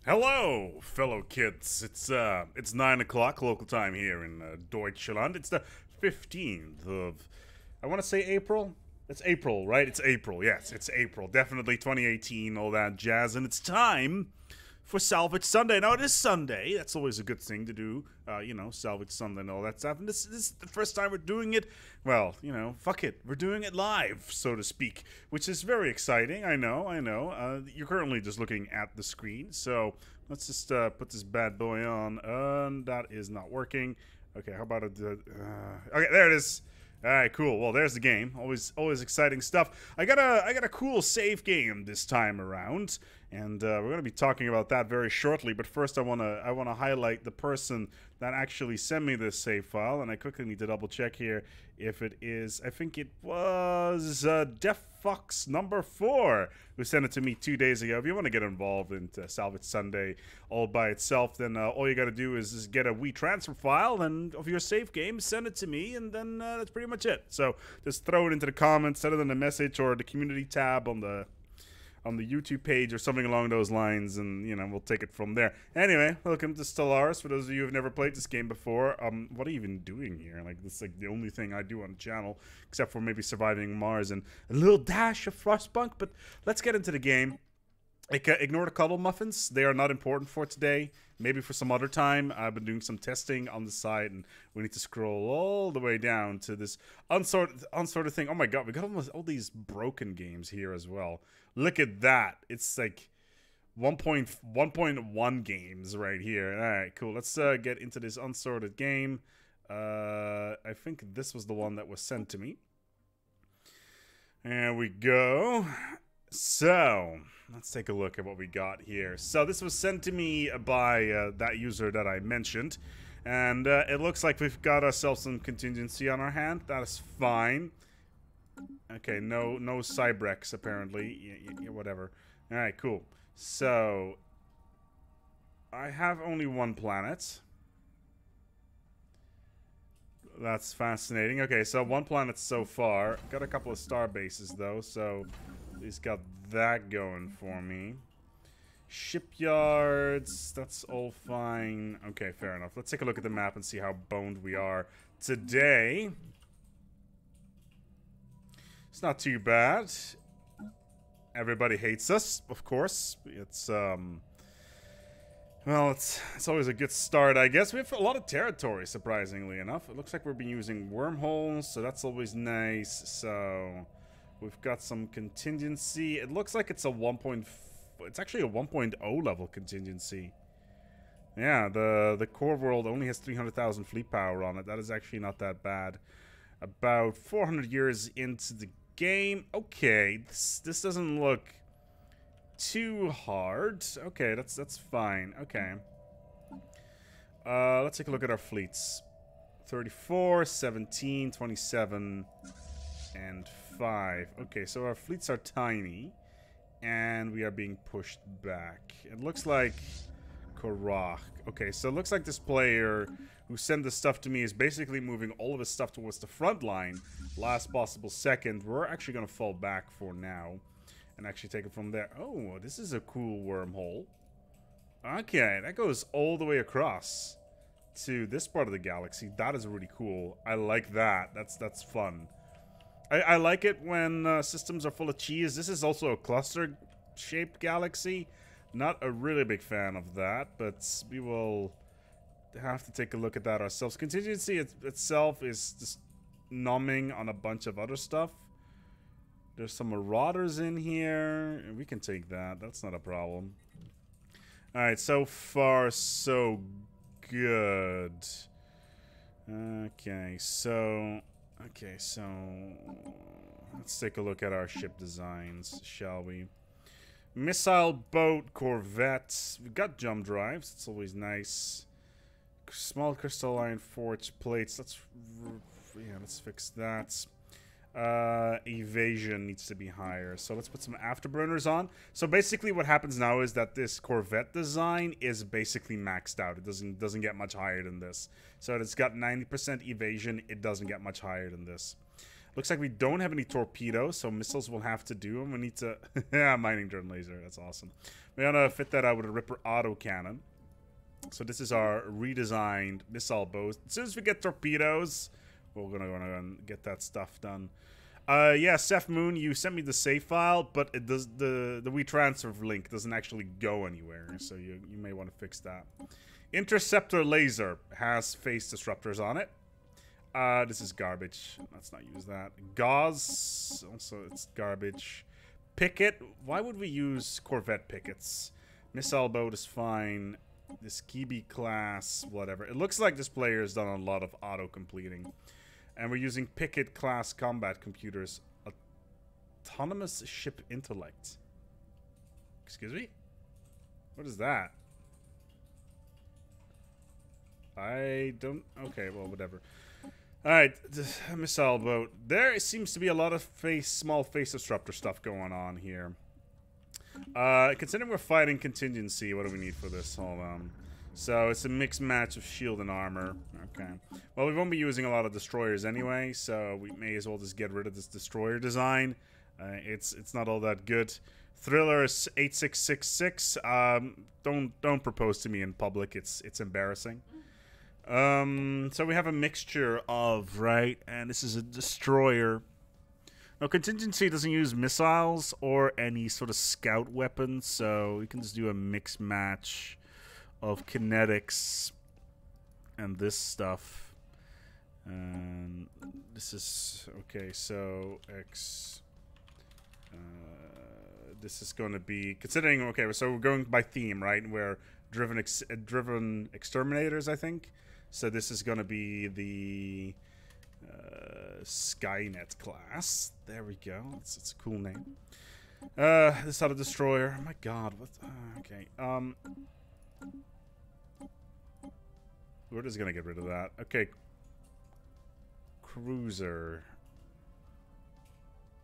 Hello, fellow kids. It's 9 o'clock local time here in Deutschland. It's the 15th of, I want to say April. It's April, right? It's April. Yes, it's April. Definitely 2018, all that jazz, and it's time for Salvage Sunday. Now, it is Sunday. That's always a good thing to do, Salvage Sunday and all that stuff. And this is the first time we're doing it. Well, fuck it. We're doing it live, so to speak, which is very exciting. I know. You're currently just looking at the screen, so let's just put this bad boy on. That is not working. Okay, how about it? Okay, there it is. All right, cool. Well, there's the game. Always exciting stuff. I got a cool save game this time around, and we're gonna be talking about that very shortly. But first, I wanna highlight the person that actually sent me this save file, and I quickly need to double check here if it is. I think it was Def Fox number 4 who sent it to me 2 days ago. If you want to get involved in Salvage Sunday all by itself, then all you got to do is just get a wee transfer file and of your save game, send it to me, and then that's pretty much it. So just throw it into the comments, send it in the message or the community tab on the YouTube page or something along those lines, and we'll take it from there. Anyway, welcome to Stellaris. For those of you who've never played this game before, what are you even doing here? Like, this is like the only thing I do on the channel, except for maybe surviving Mars and a little dash of Frostpunk. But let's get into the game. Ignore the cuddle muffins. They are not important for today. Maybe for some other time. I've been doing some testing on the side, and we need to scroll all the way down to this unsorted thing. Oh my god, we got almost all these broken games here as well. Look at that. It's like 1.1 games right here. All right, cool. Let's get into this unsorted game. I think this was the one that was sent to me. There we go. So, let's take a look at what we got here. So, this was sent to me by that user that I mentioned. And it looks like we've got ourselves some contingency on our hand. That is fine. Okay, no Cybrex, apparently. Yeah, whatever. Alright, cool. So, I have only one planet. That's fascinating. Okay, so one planet so far. Got a couple of star bases, though, so at least got that going for me. Shipyards, that's all fine. Okay, fair enough. Let's take a look at the map and see how boned we are today. It's not too bad. Everybody hates us, of course. It's well, it's always a good start, I guess. We have a lot of territory, surprisingly enough. It looks like we've been using wormholes, so that's always nice. So we've got some contingency. It looks like it's a it's actually a 1.0 level contingency. Yeah, the core world only has 300,000 fleet power on it. That is actually not that bad. About 400 years into the game. Okay, this doesn't look too hard. Okay, that's fine. Okay. Let's take a look at our fleets. 34, 17, 27, and 5. Okay, so our fleets are tiny, and we are being pushed back. It looks like Korach. Okay, so it looks like this player who sent this stuff to me is basically moving all of his stuff towards the front line. Last possible second. We're actually going to fall back for now and actually take it from there. Oh, this is a cool wormhole. Okay, that goes all the way across to this part of the galaxy. That is really cool. I like that. That's fun. I like it when systems are full of cheese. This is also a cluster-shaped galaxy. Not a really big fan of that, but we will have to take a look at that ourselves. Contingency itself is just numbing on a bunch of other stuff. There's some marauders in here. We can take that. That's not a problem. Alright, so far so good. Okay, so let's take a look at our ship designs, shall we? Missile boat, corvette. We've got jump drives. It's always nice. Small crystalline forge plates. Let's fix that. Evasion needs to be higher. So let's put some afterburners on. So basically what happens now is that this corvette design is basically maxed out. It doesn't get much higher than this. So it's got 90% evasion. It doesn't get much higher than this. Looks like we don't have any torpedoes, so missiles will have to do them. We need to... yeah, mining drone laser. That's awesome. We're going to fit that out with a Ripper autocannon. So this is our redesigned missile bow. As soon as we get torpedoes, we're going to go and get that stuff done. Yeah, Seth Moon, you sent me the save file, but it does the WeTransfer link doesn't actually go anywhere, so you may want to fix that. Interceptor laser has phase disruptors on it. This is garbage. Let's not use that. Gauze, also it's garbage. Picket, why would we use Corvette pickets? Missile boat is fine. This Kibi class, whatever. It looks like this player has done a lot of auto-completing. And we're using Picket class combat computers. Autonomous ship intellect. Excuse me? What is that? I don't... Okay, well, whatever. Alright, missile boat. There seems to be a lot of small face disruptor stuff going on here. Considering we're fighting contingency, what do we need for this? Hold on. So it's a mixed match of shield and armor. Okay. Well, we won't be using a lot of destroyers anyway, so we may as well just get rid of this destroyer design. It's not all that good. Thriller is 8666. Don't propose to me in public. It's embarrassing. So we have a mixture of, right, and this is a destroyer. Now, contingency doesn't use missiles or any sort of scout weapons, so we can just do a mixed match of kinetics and this stuff. And this is, okay, so X, this is going to be, considering, okay, so we're going by theme, right? We're driven exterminators, I think. So this is going to be the Skynet class. There we go. It's a cool name. This other destroyer. Oh my god. What? Okay. We're just going to get rid of that. Okay. Cruiser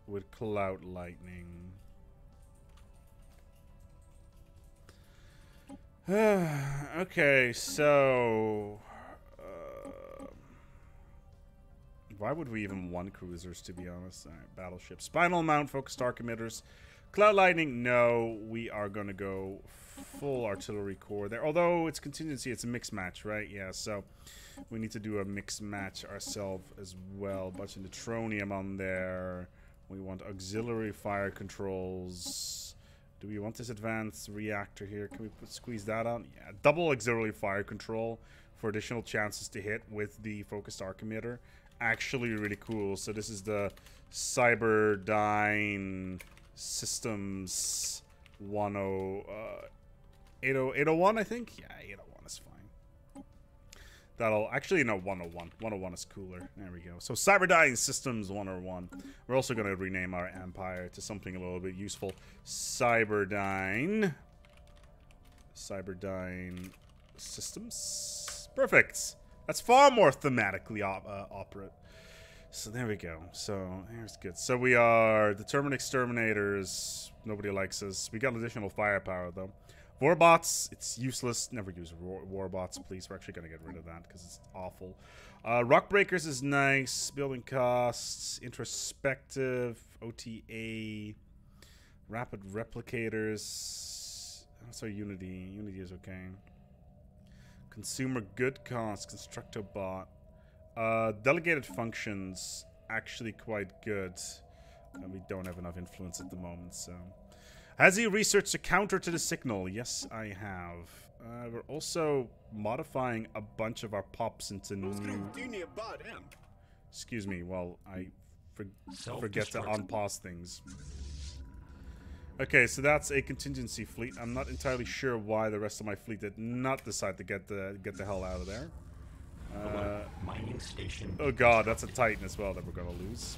with cloud lightning. Okay, so why would we even want cruisers, to be honest? Alright, battleship. Spinal mount, focused arc emitters. Cloud lightning, no. We are going to go full artillery core there. Although it's contingency, it's a mixed match, right? Yeah, so we need to do a mixed match ourselves as well. Bunch of neutronium on there. We want auxiliary fire controls. Do we want this advanced reactor here? Can we squeeze that on? Yeah, double auxiliary fire control for additional chances to hit with the focused arc emitter. Actually really cool. So this is the Cyberdyne Systems 801, I think? Yeah, 801 is fine. That'll... Actually, no, 101. 101 is cooler. There we go. So Cyberdyne Systems 101. We're also going to rename our empire to something a little bit useful. Cyberdyne Systems. Perfect. That's far more thematically operate. So there we go. So here's good. So we are determined exterminators. Nobody likes us. We got additional firepower though. Warbots, it's useless. Never use warbots, please. We're actually gonna get rid of that because it's awful. Rock breakers is nice. Building costs, introspective, OTA, rapid replicators. So Unity. Unity is okay. Consumer good costs, Constructobot. Delegated functions, actually quite good. We don't have enough influence at the moment, so. Has he researched a counter to the signal? Yes, I have. We're also modifying a bunch of our pops into new... Excuse me, while I forget to unpause things. Okay, so that's a contingency fleet. I'm not entirely sure why the rest of my fleet did not decide to get the hell out of there. Mining station. Oh god, that's a Titan as well that we're gonna lose.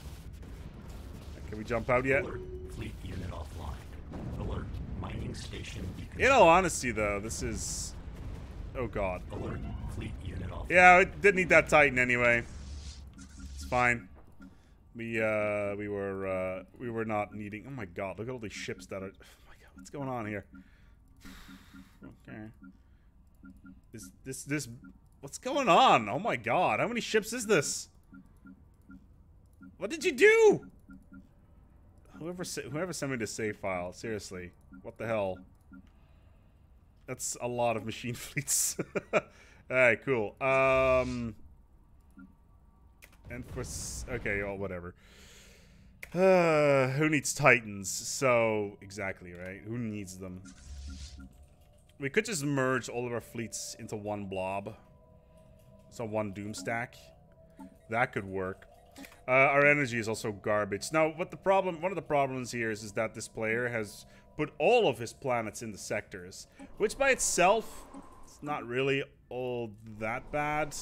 Can we jump out yet? Alert, fleet unit offline. Alert, mining station. In all honesty, though, this is... Oh god. Alert, fleet unit offline. Yeah, it didn't need that Titan anyway. It's fine. We were not needing... Oh my god, look at all these ships that are... Oh my god, what's going on here? Okay. This... What's going on? Oh my god, how many ships is this? What did you do? Whoever sent me the save file, seriously, what the hell? That's a lot of machine fleets. Alright, cool. And for okay, well, whatever. Who needs Titans? So exactly, right? Who needs them? We could just merge all of our fleets into one blob. So one doom stack. That could work. Our energy is also garbage. Now, one of the problems here is that this player has put all of his planets in the sectors, which by itself is not really all that bad.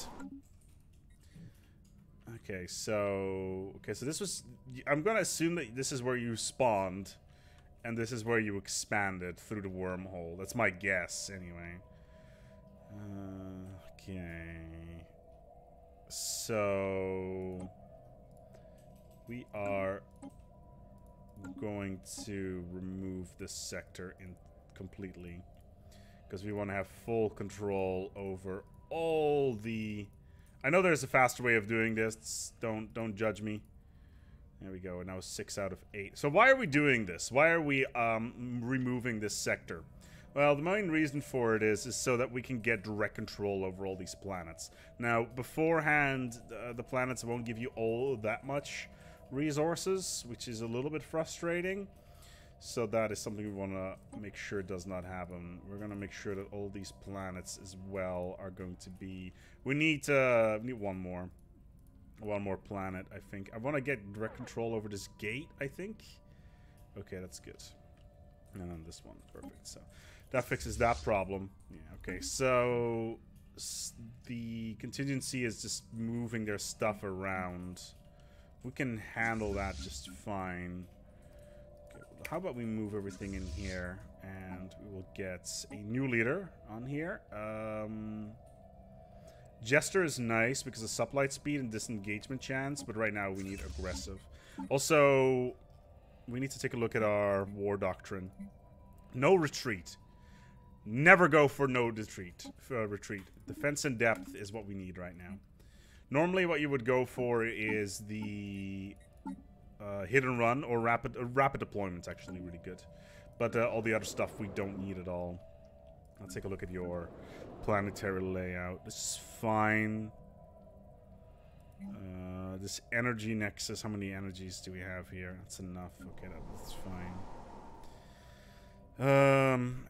Okay, so this was. I'm gonna assume that this is where you spawned, and this is where you expanded through the wormhole. That's my guess, anyway. Okay. So we are going to remove this sector completely because we want to have full control over all the. I know there's a faster way of doing this. Don't judge me. There we go. And now 6 out of 8. So why are we doing this? Why are we removing this sector? Well, the main reason for it is so that we can get direct control over all these planets. Now, beforehand, the planets won't give you all that much resources, which is a little bit frustrating. So that is something we want to make sure does not happen. We're going to make sure that all these planets as well are going to be... We need one more. One more planet, I think. I want to get direct control over this gate, I think. Okay, that's good. And then this one. Perfect. So that fixes that problem. Yeah, okay. So the contingency is just moving their stuff around. We can handle that just fine. Okay, how about we move everything in here and we will get a new leader on here. Jester is nice because of sublight speed and disengagement chance, but right now we need aggressive. Also, we need to take a look at our war doctrine. No retreat. Never go for no retreat. Defense in depth is what we need right now. Normally what you would go for is the hit and run or rapid deployment's actually really good. But all the other stuff we don't need at all. Let's take a look at your planetary layout. This is fine. This energy nexus, how many energies do we have here? That's enough. Okay, that's fine.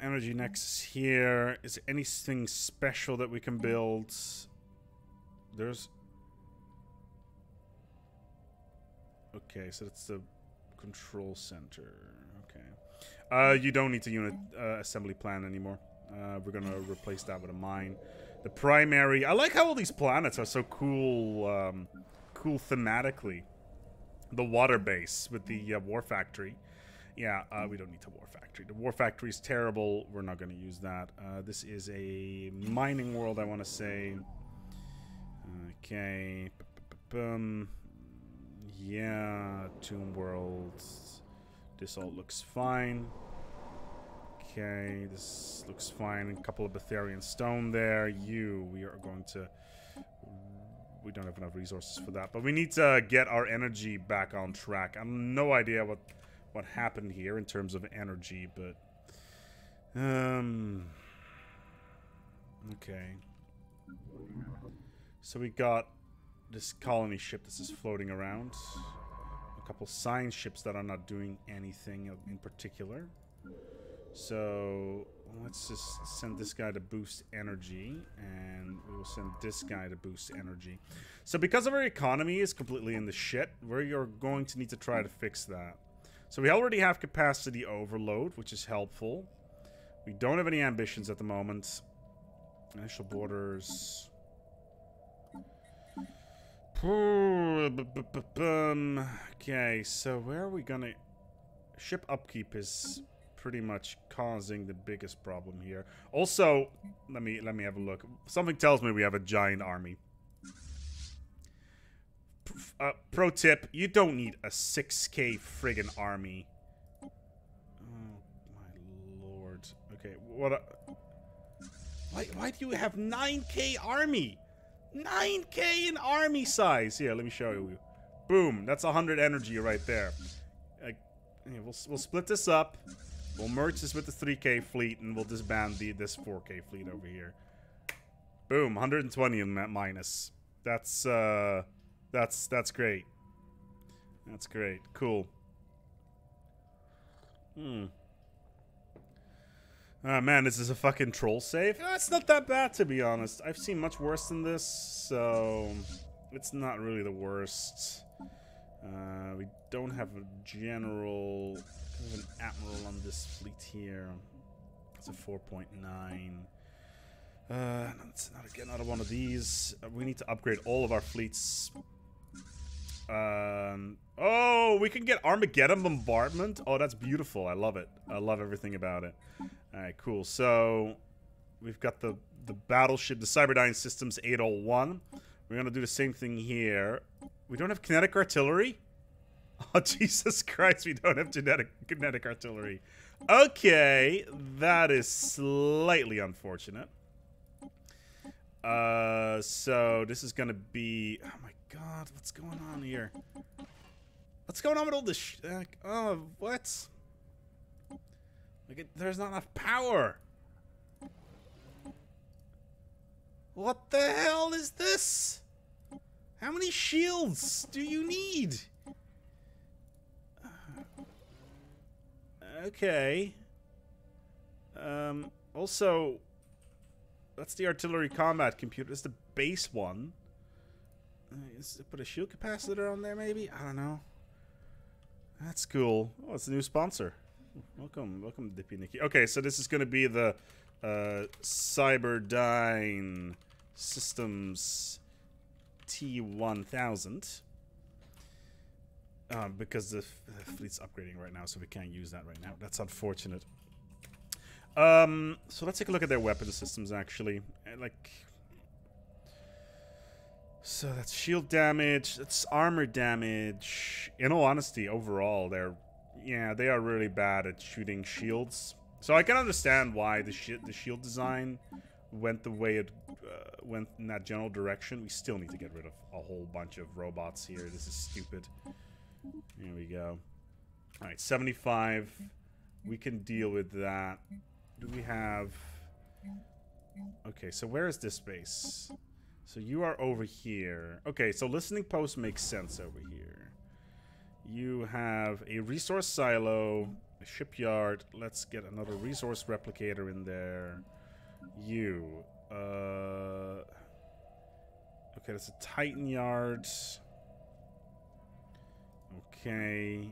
Energy nexus here. Is there anything special that we can build? There's... Okay, so that's the control center. Okay. You don't need a unit assembly plan anymore. We're gonna replace that with a mine. The primary... I like how all these planets are so cool, cool thematically. The water base with the war factory. Yeah, we don't need a war factory. The war factory is terrible. We're not gonna use that. This is a mining world, I want to say. Okay. Yeah, tomb worlds. This all looks fine. Okay, this looks fine. A couple of Betharian stone there. We are going to... We don't have enough resources for that. But we need to get our energy back on track. I have no idea what happened here in terms of energy, but... Okay. So we got this colony ship that's just floating around. A couple science ships that are not doing anything in particular. So let's just send this guy to boost energy, and we will send this guy to boost energy. So because of our economy is completely in the shit, we're going to need to try to fix that. So we already have capacity overload, which is helpful. We don't have any ambitions at the moment. Initial borders. Okay, so where are we gonna... Ship upkeep is pretty much causing the biggest problem here. Also, let me have a look. Something tells me we have a giant army. Pro tip, you don't need a 6k friggin' army. Oh my lord. Okay, why do you have 9k army? 9k in army size. Here, let me show you. Boom. That's 100 energy right there. Yeah, we'll split this up. We'll merge this with the 3K fleet, and we'll disband this 4K fleet over here. Boom. 120 in that minus. That's great. That's great. Cool. Oh man, this is a fucking troll save. It's not that bad, to be honest. I've seen much worse than this, so it's not really the worst. We don't have a general, kind of an admiral on this fleet here. It's a 4.9. Let's not get another one of these. We need to upgrade all of our fleets. Oh, we can get Armageddon bombardment. Oh, that's beautiful. I love it. I love everything about it. All right, cool. So we've got the battleship, the Cyberdyne Systems 801. We're gonna do the same thing here. We don't have kinetic artillery. Oh, Jesus Christ, we don't have kinetic artillery. Okay, that is slightly unfortunate. So this is gonna be... Oh my God, what's going on here? What's going on with all this oh, what? Like, there's not enough power. What the hell is this? How many shields do you need? Okay. Also, that's the artillery combat computer. That's the base one. Put a shield capacitor on there, maybe? I don't know. That's cool. Oh, it's a new sponsor. Welcome, Dippy Nicky. Okay, so this is going to be the Cyberdyne Systems T1000. Because the fleet's upgrading right now, so we can't use that right now. That's unfortunate. So let's take a look at their weapon systems, actually. So that's shield damage, that's armor damage. In all honesty, overall, they are really bad at shooting shields. So I can understand why the shield design went the way it went in that general direction. We still need to get rid of a whole bunch of robots here. This is stupid. Here we go. All right, 75. We can deal with that. Do we have... Okay, so where is this base? So you are over here. Okay, so listening post makes sense over here. You have a resource silo, a shipyard. Let's get another resource replicator in there. You. Okay, that's a Titan yard. Okay.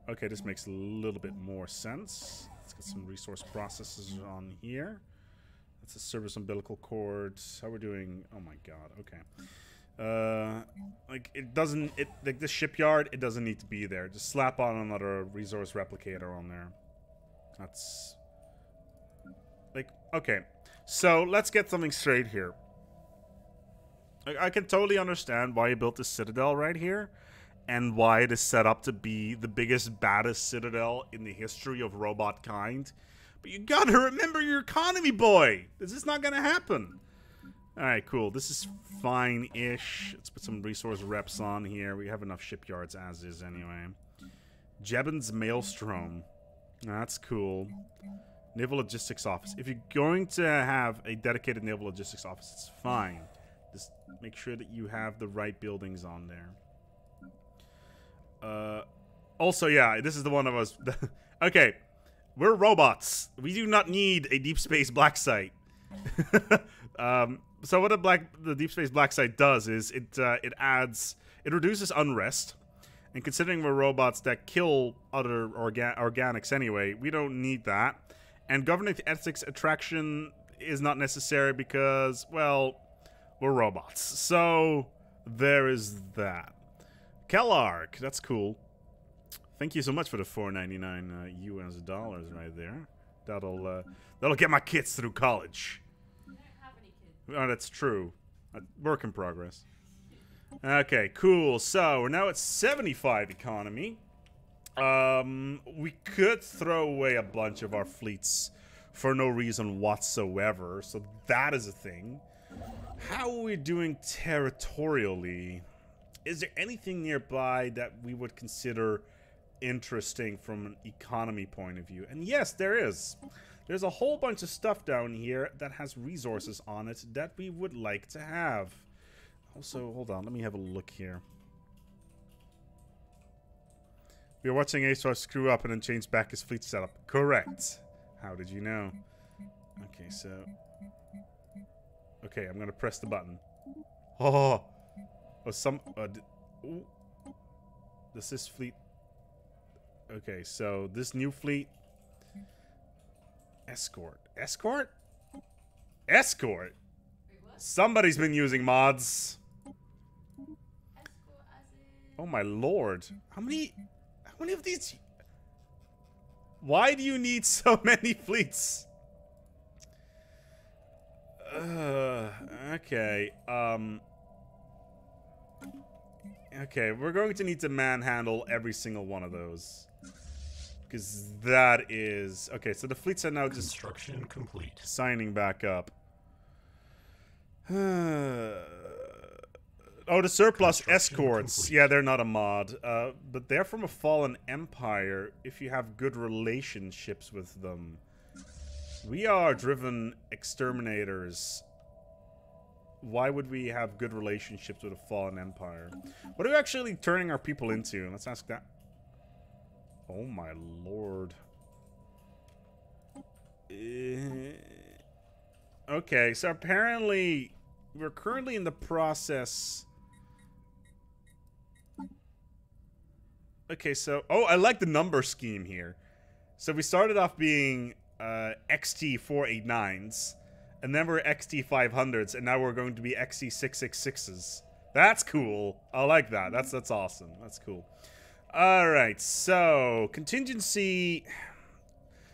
Okay, this makes a little bit more sense. Let's get some resource processors on here. That's a service umbilical cord. How we're doing? Oh my God. Okay. Like like this shipyard, it doesn't need to be there. Just slap on another resource replicator on there. That's like, okay. So let's get something straight here. I can totally understand why you built this citadel right here, and why it is set up to be the biggest, baddest citadel in the history of robot kind. But you gotta remember your economy, boy! This is not gonna happen. Alright, cool. This is fine-ish. Let's put some resource reps on here. We have enough shipyards as is anyway. Jebben's Maelstrom. That's cool. Naval Logistics Office. If you're going to have a dedicated Naval Logistics Office, it's fine. Just make sure that you have the right buildings on there. Also, yeah, this is the one of us. Okay, we're robots. We do not need a deep space black site. So what the deep space black site does is it reduces unrest, and considering we're robots that kill other organics anyway, we don't need that. And governing ethics attraction is not necessary because, well, we're robots. So there is that. Kellark, that's cool. Thank you so much for the $4.99 US dollars right there. That'll get my kids through college. I don't have any kids. Oh, that's true. Work in progress. Okay, cool. So we're now at 75 economy. We could throw away a bunch of our fleets for no reason whatsoever. So that is a thing. How are we doing territorially? Is there anything nearby that we would consider interesting from an economy point of view? And yes, there is. There's a whole bunch of stuff down here that has resources on it that we would like to have. Also, hold on, let me have a look here. We are watching ASpec screw up and then change back his fleet setup. Correct. How did you know? Okay, so... Okay, I'm gonna press the button. Oh! Oh, some... ooh. Does this fleet... Okay, so this new fleet... Escort. Escort? Escort? Wait, what? Somebody's been using mods. Escort as in... Oh my lord. How many of these... Why do you need so many fleets? Okay. Okay, we're going to need to manhandle every single one of those. Because that is... Okay, so the fleets are now just... Construction complete. Signing back up. Oh, the surplus escorts. Complete. Yeah, they're not a mod. But they're from a fallen empire if you have good relationships with them. We are driven exterminators. Why would we have good relationships with a fallen empire? What are we actually turning our people into? Let's ask that. Oh my lord. Okay, so apparently we're currently in the process. Okay, so... Oh, I like the number scheme here. So we started off being XT489s, and then we're XT500s, and now we're going to be XT666s. That's cool. I like that. That's awesome. That's cool. Alright, so... Contingency...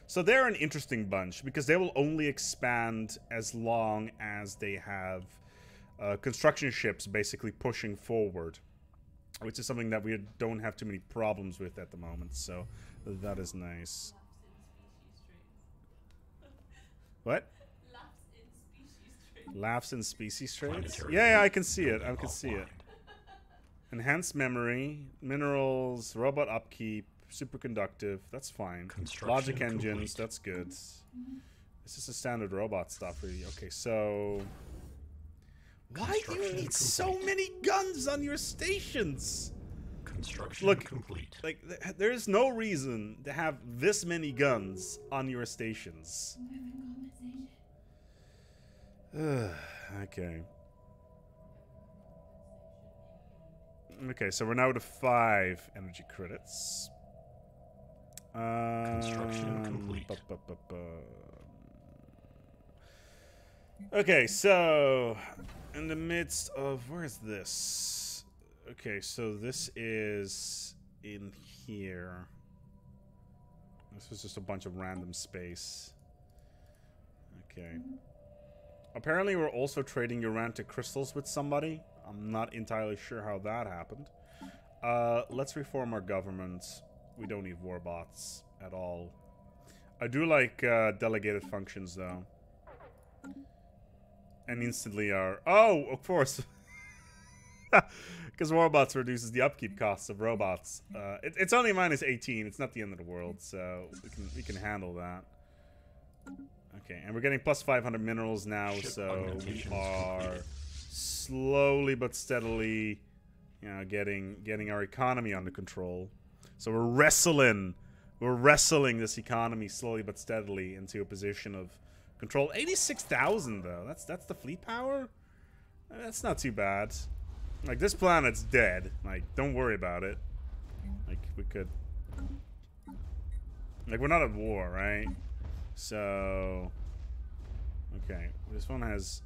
So they're an interesting bunch, because they will only expand as long as they have construction ships basically pushing forward. Which is something that we don't have too many problems with at the moment, so that is nice. What? Laughs in species traits? Planetary. Yeah, I can see it. I can see it. Enhanced memory, minerals, robot upkeep, superconductive. That's fine. Logic engines. That's good. This is the standard robot stuff, really. Okay, so... Why do you need so many guns on your stations? Construction Look, complete. like, there's no reason to have this many guns on your stations. Okay. Okay, so we're now to 5 energy credits. Construction complete. Okay, so in the midst of... Where is this? Okay, so this is in here. This was just a bunch of random space. Okay. Apparently we're also trading Urantic crystals with somebody. I'm not entirely sure how that happened. Let's reform our government. We don't need warbots at all. I do like delegated functions, though. And instantly are... Oh, of course. Because warbots reduces the upkeep costs of robots. It's only minus 18. It's not the end of the world, so we can handle that. Okay, and we're getting plus 500 minerals now, so we are slowly but steadily, you know, getting our economy under control. So we're wrestling this economy slowly but steadily into a position of control. 86,000 though. That's the fleet power. That's not too bad. Like, this planet's dead. Like, don't worry about it. Like, we could... Like, we're not at war, right? So... Okay. This one has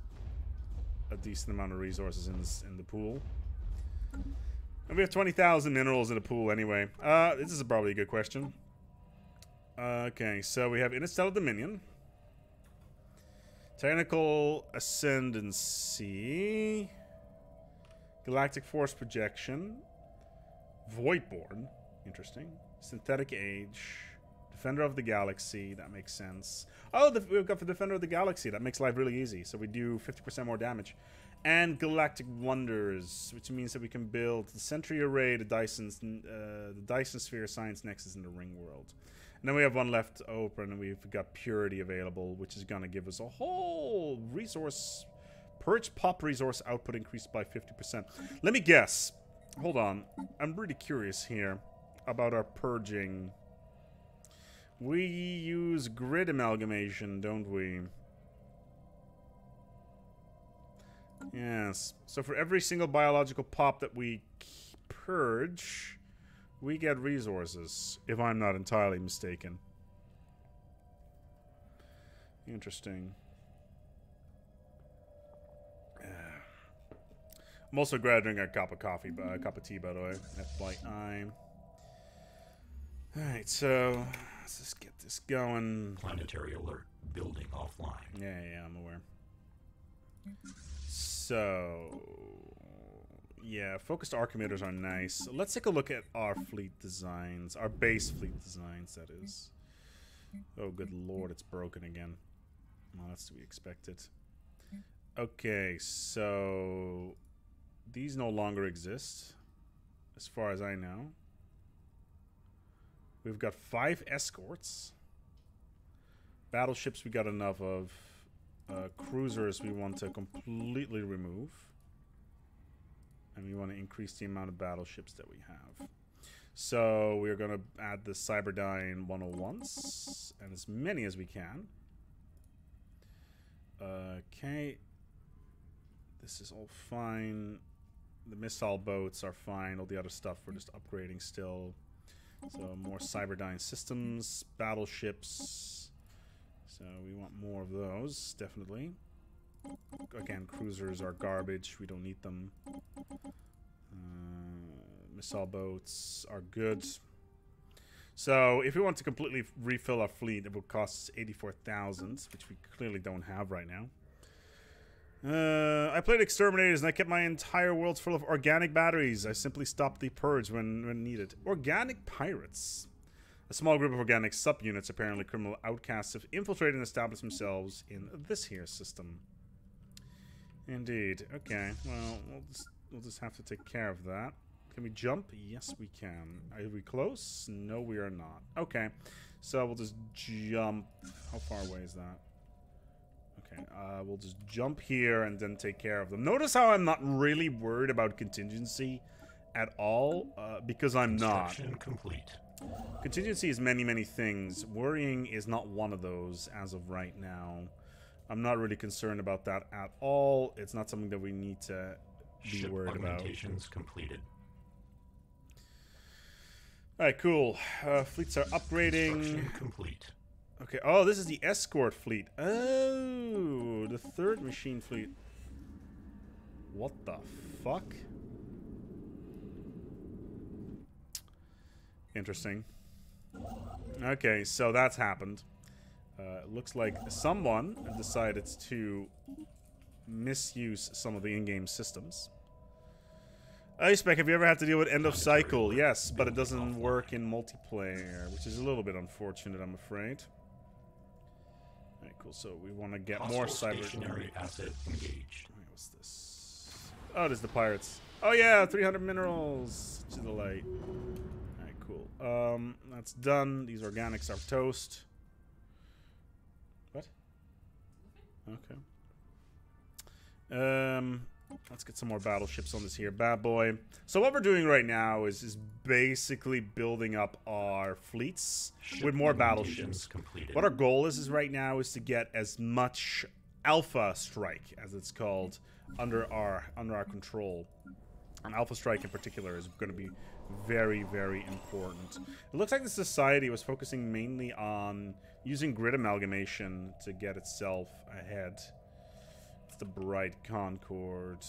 a decent amount of resources in the pool. And we have 20,000 minerals in the pool anyway. This is probably a good question. Okay, so we have Interstellar Dominion. Technical Ascendancy. Galactic Force Projection. Voidborn. Interesting. Synthetic Age. Defender of the Galaxy, that makes sense. Oh, we've got the Defender of the Galaxy. That makes life really easy. So we do 50% more damage. And Galactic Wonders, which means that we can build the Sentry Array, the Dyson Sphere, Science Nexus, and the Ring World. And then we have one left open, and we've got Purity available, which is going to give us a whole resource... Purge pop resource output increased by 50%. Let me guess. Hold on. I'm really curious here about our purging. We use grid amalgamation, don't we? Yes. So for every single biological pop that we purge, we get resources, if I'm not entirely mistaken. Interesting. I'm also grabbing a cup of coffee, a cup of tea, by the way. FYI. Alright, so let's just get this going. Planetary alert. Building offline. Yeah, I'm aware. So, yeah, focused arc emitters are nice. Let's take a look at our fleet designs. Our base fleet designs, that is. Oh, good lord, it's broken again. Well, that's to be expected. Okay, so... These no longer exist, as far as I know. We've got 5 escorts. Battleships we got enough of. Cruisers we want to completely remove. And we want to increase the amount of battleships that we have. So we're going to add the Cyberdyne 101s, and as many as we can. Okay. This is all fine. The missile boats are fine. All the other stuff we're just upgrading still. So more Cyberdyne systems, battleships. So we want more of those, definitely. Again, cruisers are garbage. We don't need them. Missile boats are good. So if we want to completely refill our fleet, it will cost us 84,000, which we clearly don't have right now. I played Exterminators and I kept my entire worlds full of organic batteries. I simply stopped the purge when needed. Organic pirates. A small group of organic subunits, apparently criminal outcasts, have infiltrated and established themselves in this here system. Indeed. Okay, well, we'll just have to take care of that. Can we jump? Yes, we can. Are we close? No, we are not. Okay, so we'll just jump. How far away is that? Okay, we'll just jump here and then take care of them. Notice how I'm not really worried about contingency at all, because I'm not. Complete. Contingency is many, many things. Worrying is not one of those as of right now. I'm not really concerned about that at all. It's not something that we need to be worried about. Augmentations completed. Alright, cool. Fleets are upgrading. Complete. Okay, oh, this is the escort fleet. Oh, the third machine fleet. What the fuck? Interesting. Okay, so that's happened. It looks like someone decided to misuse some of the in-game systems. ASpec, have you ever had to deal with end of cycle? Yes, but it doesn't work in multiplayer, which is a little bit unfortunate, I'm afraid. Alright, cool. So we want to get more cyber. Stationary asset engaged. What's this? Oh, it is the pirates. Oh yeah, 300 minerals to the light. Alright, cool. That's done. These organics are toast. What? Okay. Let's get some more battleships on this here bad boy. So what we're doing right now is basically building up our fleets with more battleships. Completed. What our goal is right now is to get as much Alpha Strike, as it's called, under our control. And Alpha Strike in particular is going to be very, very important. It looks like the society was focusing mainly on using grid amalgamation to get itself ahead. The Bright Concord.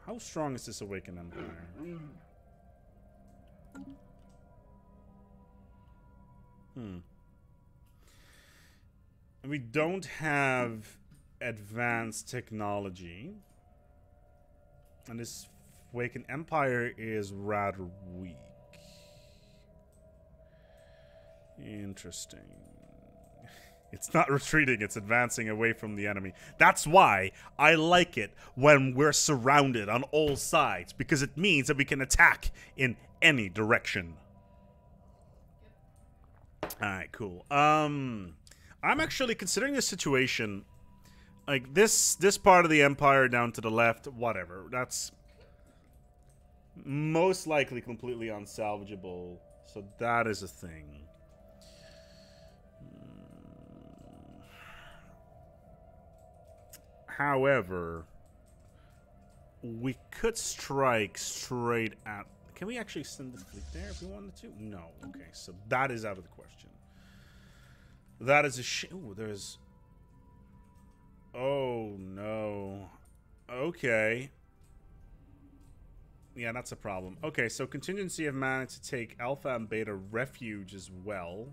How strong is this Awakened Empire? We don't have advanced technology. And this Awakened Empire is rather weak. Interesting. It's not retreating, it's advancing away from the enemy. That's why I like it when we're surrounded on all sides, because it means that we can attack in any direction. Alright, cool. I'm actually considering this situation, like this part of the Empire down to the left, whatever. That's most likely completely unsalvageable, so that is a thing. However, we could strike straight at... Can we actually send the fleet there if we wanted to? No. Okay, so that is out of the question. That is a Ooh, there's... Oh, no. Okay. Yeah, that's a problem. Okay, so Contingency have managed to take Alpha and Beta Refuge as well.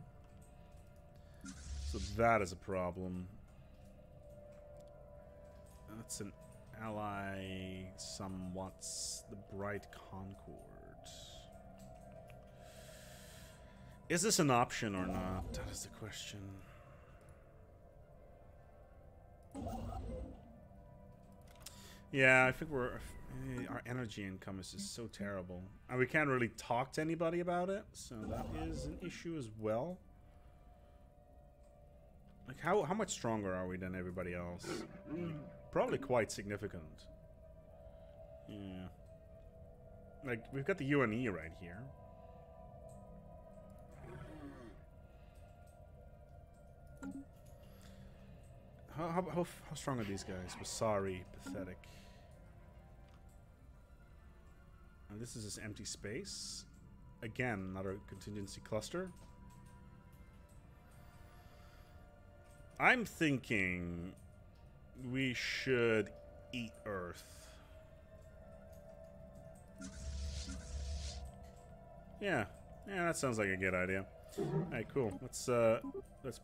So that is a problem. That's an ally somewhat. The Bright Concord. Is this an option or not? That is the question. Yeah, I think our energy income is just so terrible. And we can't really talk to anybody about it, so that is an issue as well. Like, how much stronger are we than everybody else? Probably quite significant. Yeah. Like, we've got the UNE right here. How strong are these guys? Sorry, pathetic. And this is this empty space. Again, another contingency cluster. I'm thinking we should eat Earth. Yeah, that sounds like a good idea. Alright, cool. Let's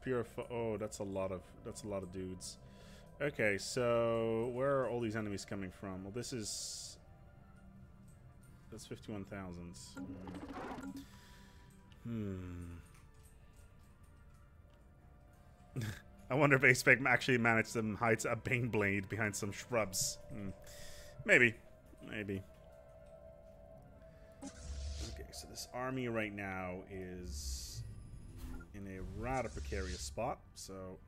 purify. Oh, that's a lot of dudes. Okay, so where are all these enemies coming from? Well, that's 51,000. I wonder if ASpec actually managed to hide a Bane Blade behind some shrubs. Maybe. Okay, so this army right now is in a rather precarious spot. So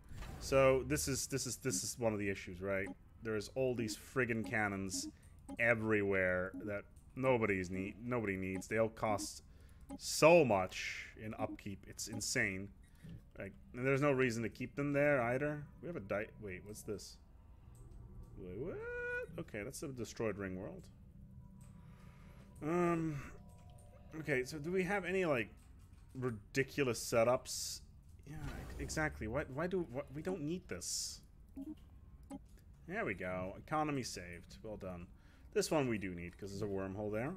this is one of the issues, right? There's all these friggin' cannons everywhere that nobody needs. They all cost so much in upkeep. It's insane. Like, and there's no reason to keep them there either. We have a wait, what's this? Wait, what? Okay, that's a destroyed ring world. Okay, so do we have any like ridiculous setups? Yeah, exactly. We don't need this. There we go. Economy saved. Well done. This one we do need because there's a wormhole there.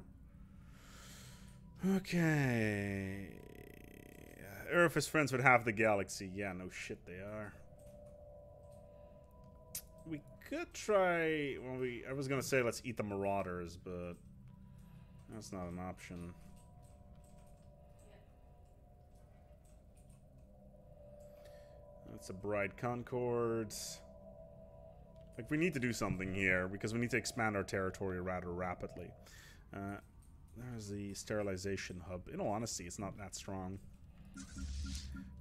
Okay. Earth is friends with half the galaxy. Yeah, no shit they are. We could try... Well, I was gonna say let's eat the Marauders, but that's not an option. That's a Bright Concord. Like, we need to do something here because we need to expand our territory rather rapidly. There's the sterilization hub. In all honesty, it's not that strong.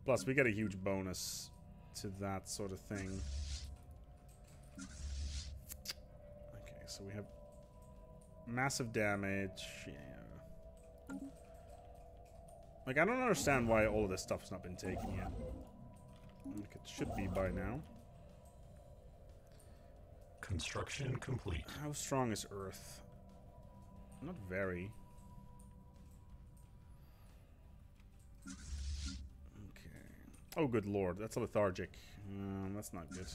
Plus, we get a huge bonus to that sort of thing. Okay, so we have massive damage. Yeah. Like, I don't understand why all of this stuff's not been taken yet. Like, it should be by now. Construction complete. How strong is Earth? Not very. Oh, good lord. That's a lethargic. That's not good.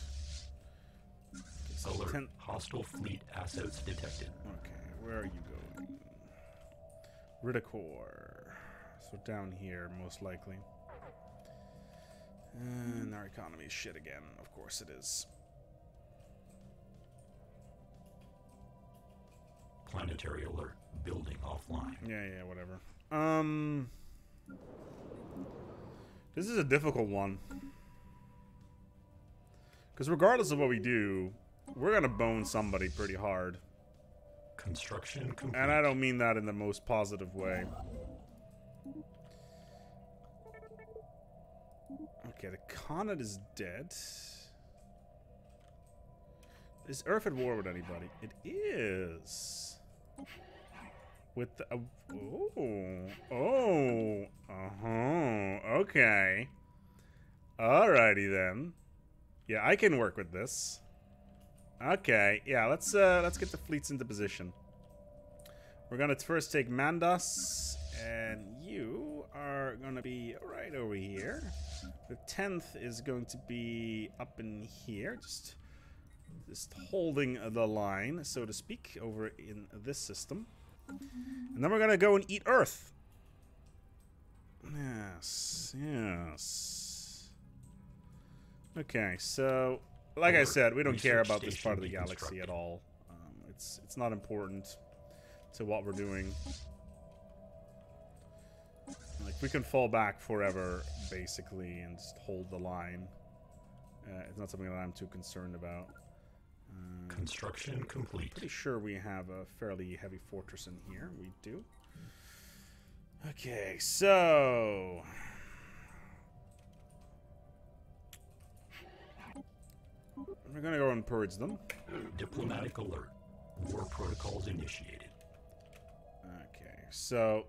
Okay, so Alert. Hostile fleet assets detected. Okay, where are you going? Ridicor. So down here, most likely. And our economy is shit again. Of course it is. Planetary alert. Building offline. Yeah, whatever. This is a difficult one. Because regardless of what we do, we're gonna bone somebody pretty hard. Construction complete. And I don't mean that in the most positive way. Okay, the Comet is dead. Is Earth at war with anybody? It is. With the... okay. Alrighty then. Yeah, I can work with this. Okay, yeah, let's get the fleets into position. We're gonna first take Mandas, and you are gonna be right over here. The 10th is going to be up in here, just holding the line, so to speak, over in this system. And then we're gonna go and eat Earth. Yes, yes. Okay, so like I said, we don't care about this part of the galaxy at all. It's not important to what we're doing. Like, we can fall back forever, basically, and just hold the line. It's not something that I'm too concerned about. Construction complete. Pretty sure we have a fairly heavy fortress in here. We do. Okay, so... we're gonna go and purge them. Diplomatic alert. War protocols initiated. Okay, so...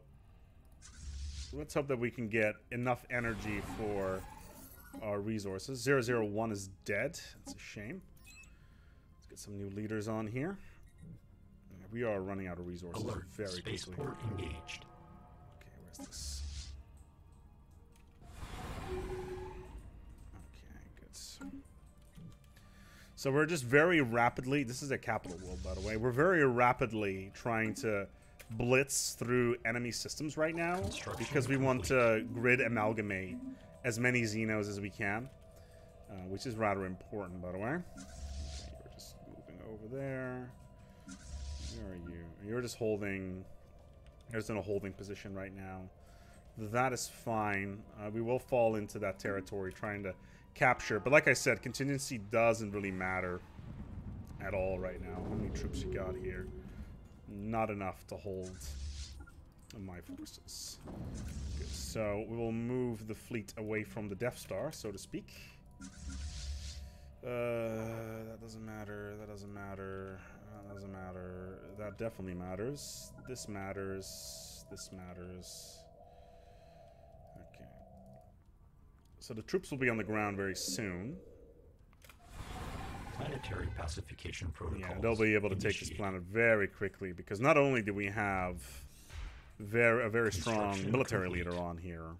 let's hope that we can get enough energy for our resources. 001 is dead. That's a shame. Let's get some new leaders on here. We are running out of resources very quickly. Spaceport engaged. Okay, where's this? Okay, good. So we're just very rapidly... this is a capital world, by the way. We're very rapidly trying to blitz through enemy systems right now because we want to grid amalgamate as many Xenos as we can, which is rather important, by the way. Okay, you're just moving over there. Where are you? You're just holding... you're just in a holding position right now. That is fine. We will fall into that territory trying to capture, but like I said, contingency doesn't really matter at all right now. How many troops you got here? Not enough to hold my forces. Good. So we will move the fleet away from the Death Star, so to speak. That doesn't matter. That doesn't matter. That doesn't matter. That definitely matters. This matters. This matters. Okay. So the troops will be on the ground very soon. Planetary pacification protocols. Yeah, they'll be able to take this planet very quickly because not only do we have a very strong military leader on here,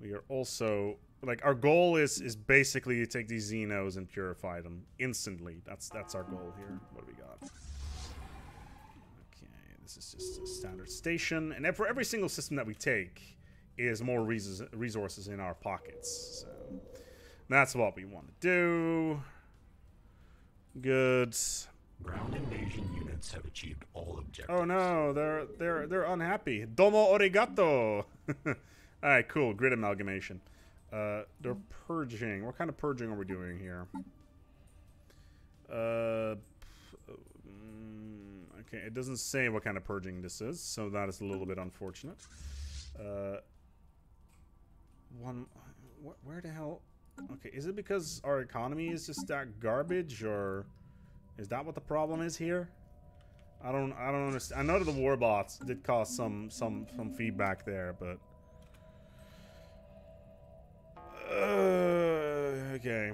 we are also, like, our goal is basically to take these Xenos and purify them instantly. That's our goal here. What do we got? Okay, this is just a standard station, and for every single system that we take is more resources in our pockets. So that's what we want to do. Good. Ground invasion units have achieved all objectives. Oh no, they're unhappy. Domo arigato. All right, cool. Grid amalgamation. They're purging. What kind of purging are we doing here? Okay, it doesn't say what kind of purging this is, so that is a little bit unfortunate. Where the hell? Okay, is it because our economy is just that garbage, or is that what the problem is here? I don't understand. I know that the war bots did cause some feedback there, but okay.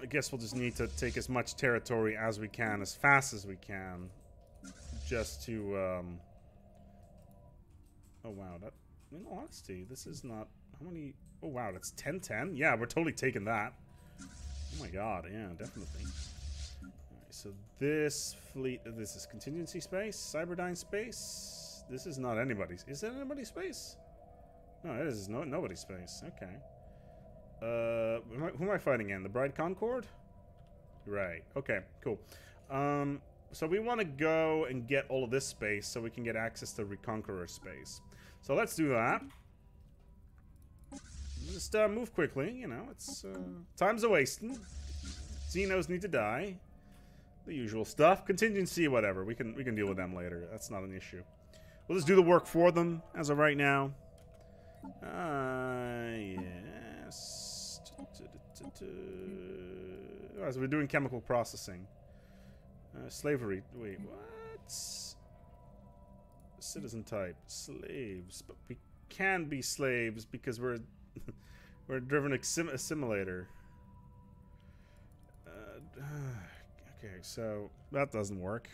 I guess we'll just need to take as much territory as we can, as fast as we can, just to oh wow, that, in all honesty, this is not... how many... oh wow, that's 10-10? Yeah, we're totally taking that. Oh my god, yeah, definitely. Alright, so this fleet... this is contingency space? Cyberdyne space? This is not anybody's... is it anybody's space? No, it is nobody's space. Okay. Who am I fighting in? The Bride Concord? Right. Okay, cool. So we want to go and get all of this space so we can get access to Reconqueror space. So let's do that. Just move quickly, you know, it's time's a wasting. Xenos need to die. The usual stuff. Contingency, whatever. We can deal with them later. That's not an issue. We'll just do the work for them as of right now. Yes. Oh, so we're doing chemical processing. Slavery. Wait, what? Citizen type. Slaves. But we can be slaves because we're we're a driven assimilator. Okay, so that doesn't work.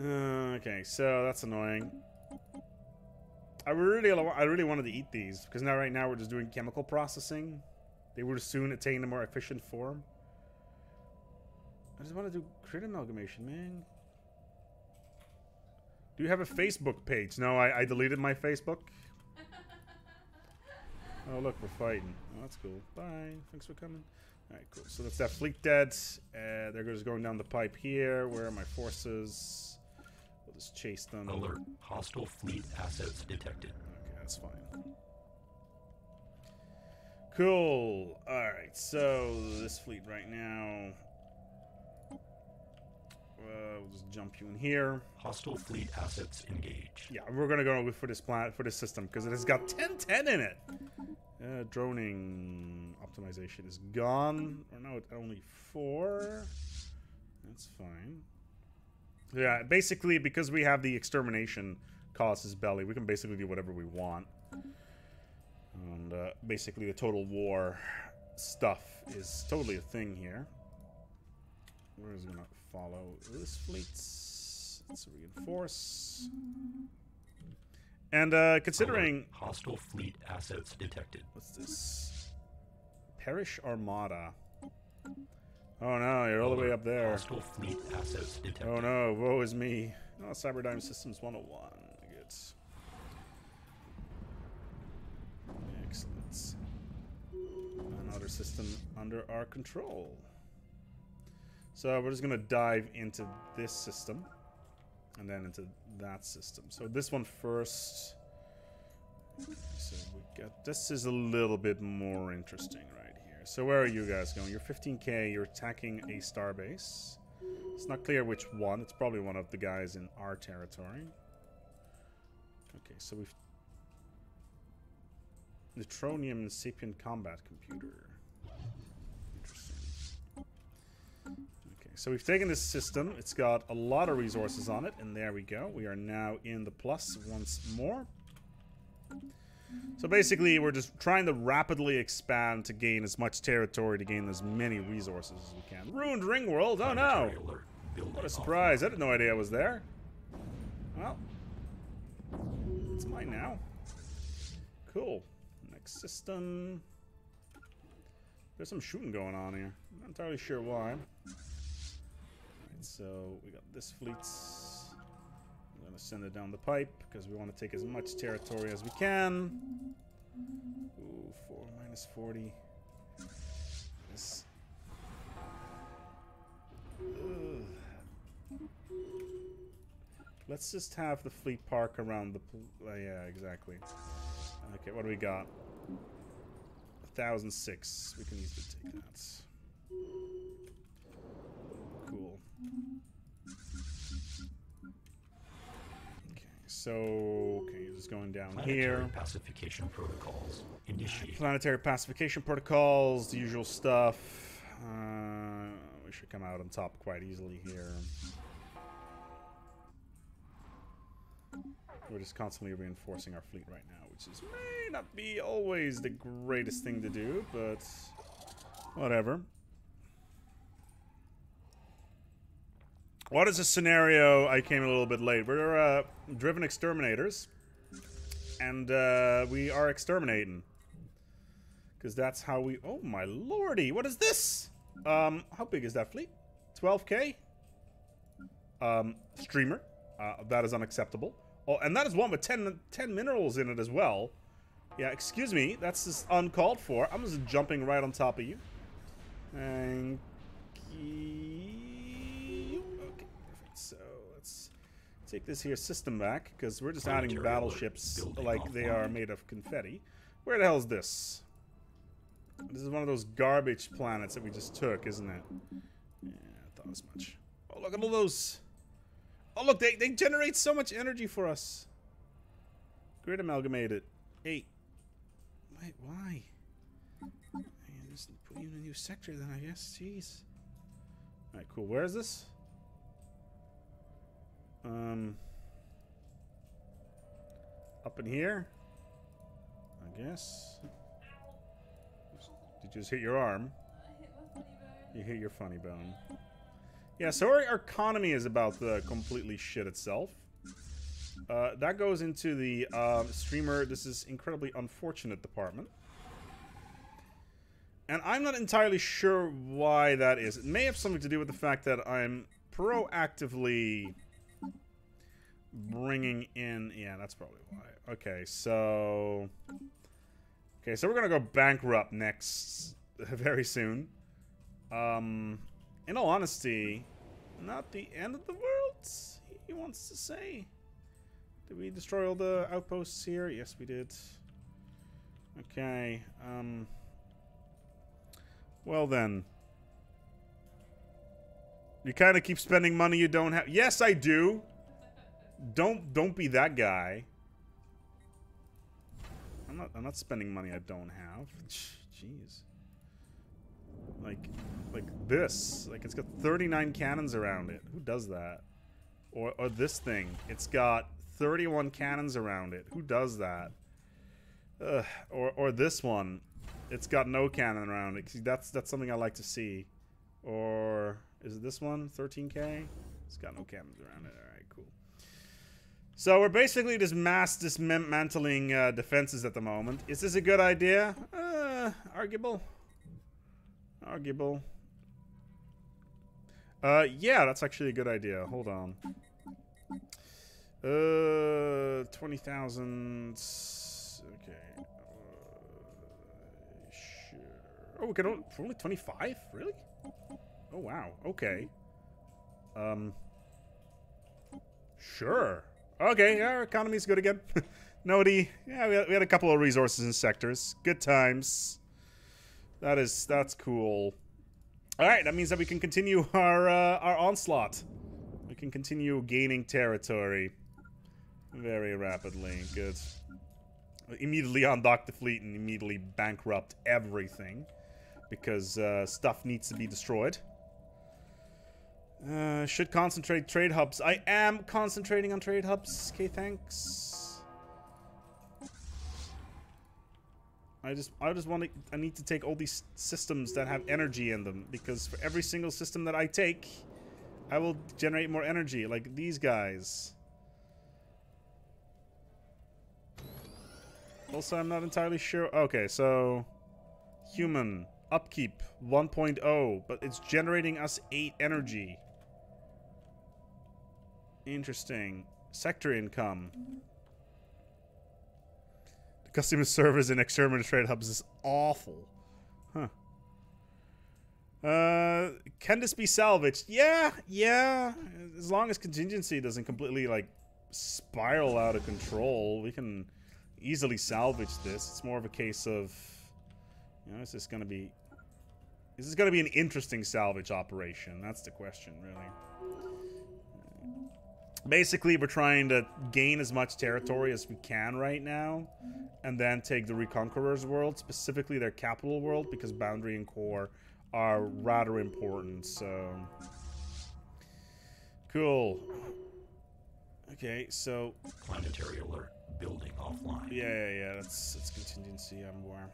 Okay, so that's annoying. I really wanted to eat these because right now we're just doing chemical processing. They will soon attain a more efficient form. I just want to do crit amalgamation, man. Do you have a Facebook page? No, I deleted my Facebook. Oh, look, we're fighting. Oh, that's cool. Bye. Thanks for coming. Alright, cool. So that's that fleet dead. They're just going down the pipe here. Where are my forces? We'll just chase them. Alert. Hostile fleet assets detected. Okay, that's fine. Cool. Alright, so this fleet right now. We'll just jump you in here. Hostile fleet assets engaged. Yeah, we're gonna go for this planet, for this system, because it has got 1010 in it. Droning optimization is gone. Or no, it's only 4. That's fine. Yeah, basically, because we have the extermination causes belly, we can basically do whatever we want. And basically, the total war stuff is totally a thing here. We're just gonna follow this fleet. Let's reinforce. And considering hostile fleet assets detected. What's this? Perish Armada. Oh no, you're all the way up there. Hostile fleet assets detected. Oh no, woe is me. Oh, Cyberdyne Systems 101. Good. Excellent. Another system under our control. So we're just gonna dive into this system and then into that system. So this one first. So we got, this is a little bit more interesting right here. So where are you guys going? You're 15k, you're attacking a starbase. It's not clear which one. It's probably one of the guys in our territory. Okay, so we've Neutronium Sapient Combat Computer. So we've taken this system. It's got a lot of resources on it, and there we go. We are now in the plus once more. So basically, we're just trying to rapidly expand to gain as much territory, to gain as many resources as we can. Ruined ring world? Oh no! What a surprise. I had no idea I was there. Well, it's mine now. Cool. Next system. There's some shooting going on here. I'm not entirely sure why. So we got this fleet. I'm gonna send it down the pipe because we want to take as much territory as we can. Ooh, 4 minus 40. This. Let's just have the fleet park around the. Yeah, exactly. Okay, what do we got? 1,006. We can easily take that. Cool. Okay, so just going down Planetary here. Pacification protocols initiate. Planetary pacification protocols, the usual stuff. We should come out on top quite easily here. We're just constantly reinforcing our fleet right now, which is may not be always the greatest thing to do, but whatever. What is a scenario? I came a little bit late. We're driven exterminators, and we are exterminating because that's how we. Oh my lordy! What is this? How big is that fleet? 12k. Streamer. That is unacceptable. Oh, and that is one with 10 minerals in it as well. Yeah, excuse me. That's just uncalled for. I'm just jumping right on top of you. Thank you. Okay, perfect. So let's Take this here system back, because we're just adding Planetary battleships building like they are offline. made of confetti. Where the hell is this? This is one of those garbage planets that we just took, isn't it? Yeah, I thought as much. Oh, look at all those. Oh, look, they generate so much energy for us. Grid amalgamated. Hey. Wait, why? Yeah, just put you in a new sector then, I guess. Jeez. Alright, cool. Where is this? Up in here? I guess. Did you just hit your arm? I hit my funny bone. You hit your funny bone. Yeah, so our economy is about to completely shit itself. That goes into the streamer. This is incredibly unfortunate department. And I'm not entirely sure why that is. It may have something to do with the fact that I'm proactively bringing in... Yeah, that's probably why. Okay, so... Okay, so we're going to go bankrupt next... very soon. In all honesty, not the end of the world, he wants to say. Did we destroy all the outposts here? Yes, we did. Okay, well then. You kind of keep spending money you don't have. Yes, I do. Don't be that guy. I'm not spending money I don't have. Jeez. Like this. Like, it's got 39 cannons around it. Who does that? Or this thing. It's got 31 cannons around it. Who does that? Or this one. It's got no cannon around it. That's something I like to see. Or is it this one? 13k? It's got no cannons around it. Alright, cool. So we're basically just mass dismantling defenses at the moment. Is this a good idea? Arguable. Arguable. Yeah, that's actually a good idea. Hold on. 20,000. Okay. Sure. Oh, we can for only 25? Really? Oh, wow. Okay. Sure. Okay, our economy's good again. Nobody. Yeah, we had a couple of resources and sectors. Good times. That's cool. All right, that means that we can continue our onslaught. We can continue gaining territory very rapidly. Good. Immediately undock the fleet and immediately bankrupt everything because stuff needs to be destroyed. Should concentrate trade hubs. I am concentrating on trade hubs. Okay, thanks. I need to take all these systems that have energy in them, because for every single system that I take, I will generate more energy, like these guys. Also, I'm not entirely sure. Okay, so human upkeep 1.0, but it's generating us 8 energy. Interesting. Sector income. The customer service in exterminator trade hubs is awful. Huh. Can this be salvaged? Yeah. As long as contingency doesn't completely, like, spiral out of control, we can easily salvage this. It's more of a case of, you know, is this gonna be an interesting salvage operation? That's the question, really. Basically, we're trying to gain as much territory as we can right now, and then take the Reconqueror's world, specifically their capital world, because boundary and core are rather important. So cool. Okay, so Planetary alert. Building offline. yeah. That's contingency. I'm aware.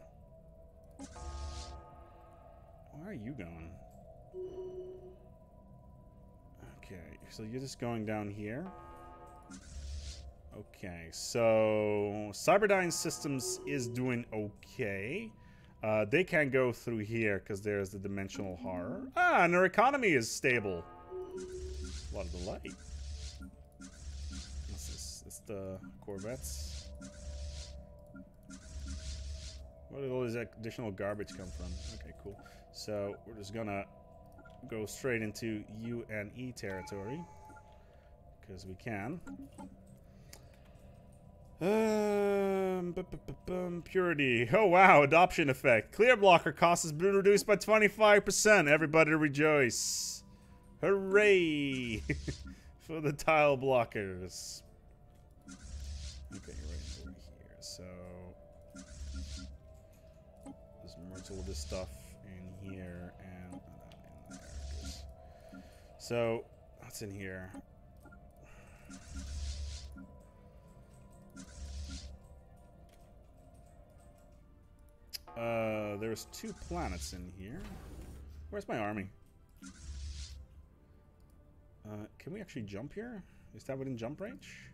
Where are you going? Okay, so you're just going down here. Okay, so Cyberdyne Systems is doing okay. They can't go through here because there's the dimensional horror. Ah, and their economy is stable. A lot of delight. It's the Corvettes. Where did all this additional garbage come from? Okay, cool. So we're just gonna go straight into U and E territory, because we can. Purity. Oh wow, adoption effect. Clear blocker cost has been reduced by 25%. Everybody rejoice. Hooray! For the tile blockers. Okay, right over here. So let's merge all this stuff in here and in there. So what's in here? There's 2 planets in here. Where's my army? Can we actually jump here? Is that within jump range?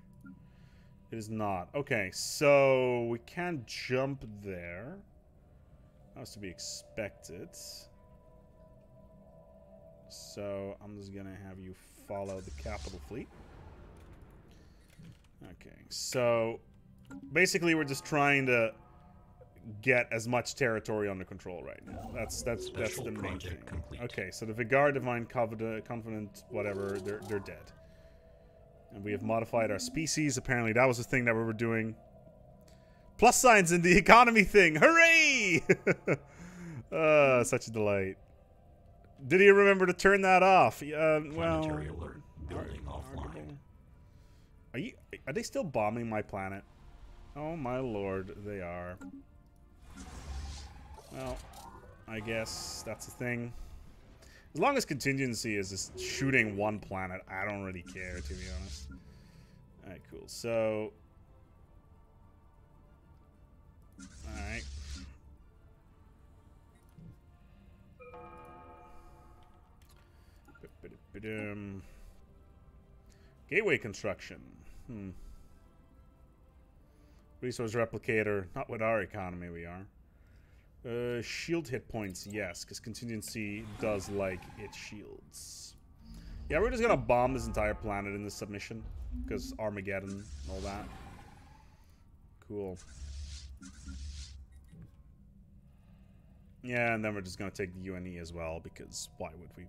It is not. Okay, so we can't jump there. That was to be expected. So I'm just gonna have you follow the capital fleet. Okay, so basically we're just trying to get as much territory under control right now. That's the main thing. Complete. Okay, so the Vigar, Divine Covenant, whatever, they're dead. And we have modified our species. Apparently that was the thing that we were doing. Plus signs in the economy thing. Hooray! Such a delight. Did he remember to turn that off? Planetary alert. Building offline. Are they still bombing my planet? Oh my lord, they are. Well, I guess that's the thing. As long as contingency is just shooting one planet, I don't really care, to be honest. Alright, cool. So... Alright. Gateway construction. Resource replicator. Not with our economy we are. Shield hit points, yes, because contingency does like its shields. Yeah, we're just gonna bomb this entire planet in this submission, because Armageddon and all that. Cool. Yeah, and then we're just gonna take the UNE as well, because why would we?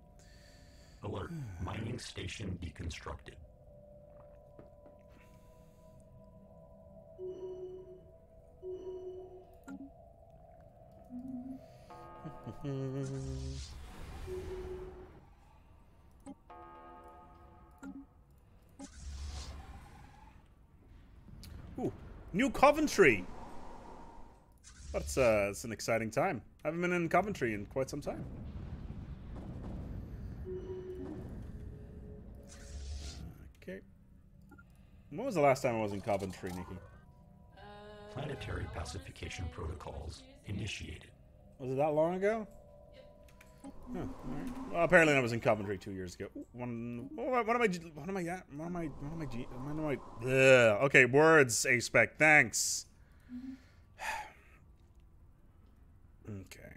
Alert. Mining station deconstructed. Ooh, New Coventry. That's it's an exciting time. I haven't been in Coventry in quite some time. Okay. When was the last time I was in Coventry, Nikki? Planetary pacification protocols initiated. Was it that long ago? Oh, all right. Well, apparently I was in Coventry 2 years ago. Okay, words, ASpec, thanks. Okay.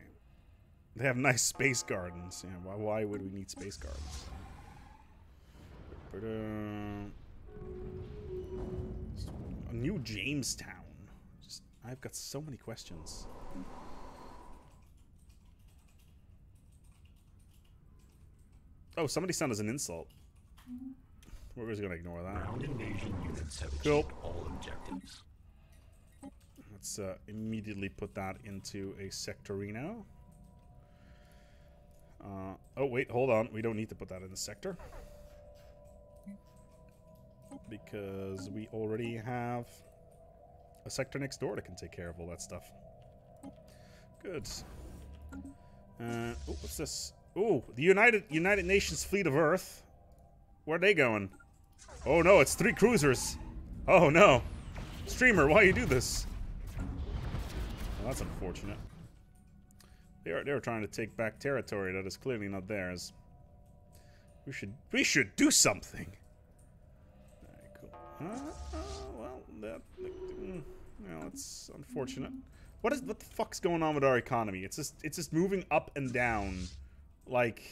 They have nice space gardens. Yeah, why would we need space gardens? New Jamestown. I've got so many questions. Oh, somebody sent us an insult. We're just gonna ignore that. Ground invasion units have Cool. achieved all objectives. Let's immediately put that into a sectorino. Oh, wait, hold on. We don't need to put that in the sector. Because we already have a sector next door that can take care of all that stuff. Good. Oh, what's this? Oh, the United Nations Fleet of Earth. Where are they going? Oh no, it's 3 cruisers. Oh no. Streamer, why you do this? Well, that's unfortunate. They are trying to take back territory that is clearly not theirs. We should do something. Alright, cool. Well, it's unfortunate. What the fuck's going on with our economy? It's just moving up and down, like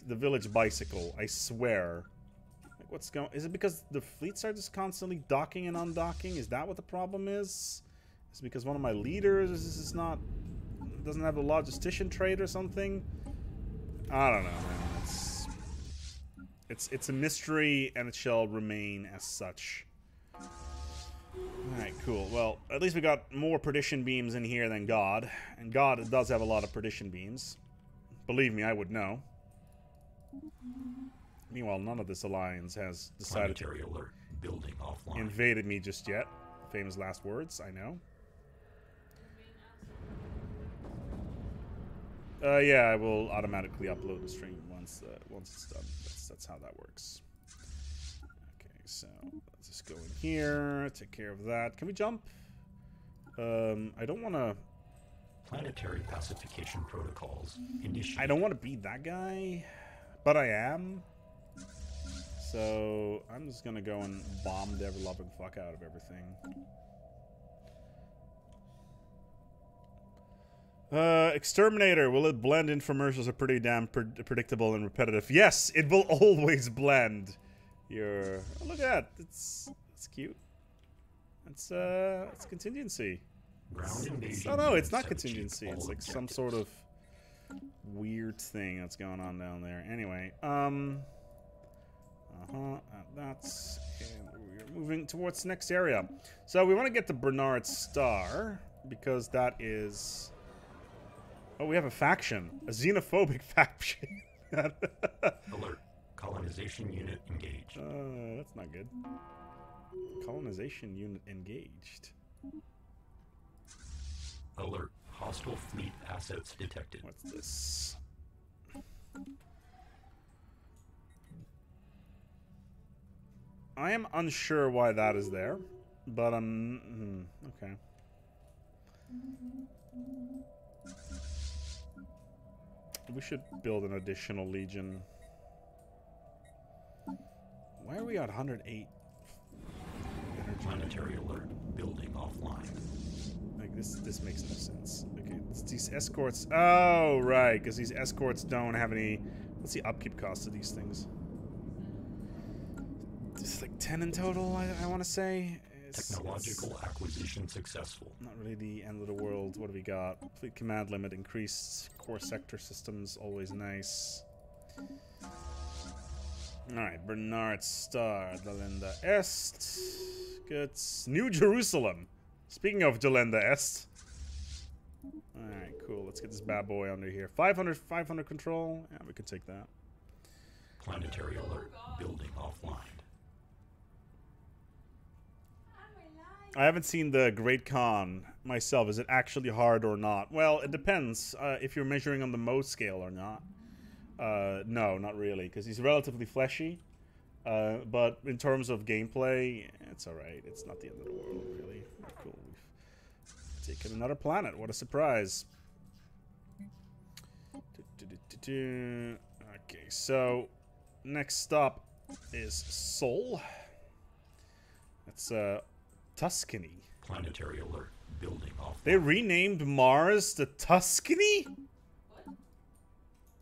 the village bicycle. I swear. Like, what's going? Is it because the fleets are just constantly docking and undocking? Is that what the problem is? Is it because one of my leaders is not doesn't have a logistician trait or something? I don't know, man. It's a mystery, and it shall remain as such. Alright, cool. Well, at least we got more perdition beams in here than God. And God does have a lot of perdition beams. Believe me, I would know. Meanwhile, none of this alliance has decided Planetary alert. Building offline. invaded me just yet. Famous last words, I know. Yeah, I will automatically upload the stream once it's done. That's how that works. Okay, so let's just go in here, take care of that. Can we jump? I don't want to. Planetary pacification protocols initiated. I don't want to be that guy, but I am. So I'm just gonna go and bomb the ever-loving fuck out of everything. Exterminator, will it blend? Infomercials are pretty damn predictable and repetitive. Yes, it will always blend. Your oh, look at that. It's cute. It's contingency. Ground invasion. Oh no, it's units not have contingency. achieved It's all like some objectives. sort of weird thing that's going on down there. Anyway, that's and we're moving towards the next area. So we want to get the Bernard Star because that is. Oh, we have a faction, a xenophobic faction. Alert. Colonization unit engaged. That's not good. Colonization unit engaged. Alert. Hostile fleet assets detected. What's this? I am unsure why that is there, but okay. We should build an additional legion. Why are we at 108 energy? Planetary alert. Building offline. Like this makes no sense. Okay, it's these escorts. Oh, right, because these escorts don't have any. What's the upkeep cost of these things? It's like 10 in total, I want to say. Technological acquisition successful. Not really the end of the world. What do we got? Fleet command limit increased. Core sector systems, always nice. Alright, Bernard Star, Delenda Est. Good. New Jerusalem. Speaking of Delenda Est. Alright, cool. Let's get this bad boy under here. 500 control. Yeah, we could take that. Planetary alert. Building offline. I haven't seen the Great Khan myself. Is it actually hard or not? Well, it depends if you're measuring on the mode scale or not. No, not really, because he's relatively fleshy. But in terms of gameplay, it's alright. It's not the end of the world, really. Cool. We've taken another planet. What a surprise. Okay, so next stop is Sol. That's Tuscany. Planetary alert. Building offline. They renamed Mars to Tuscany? What?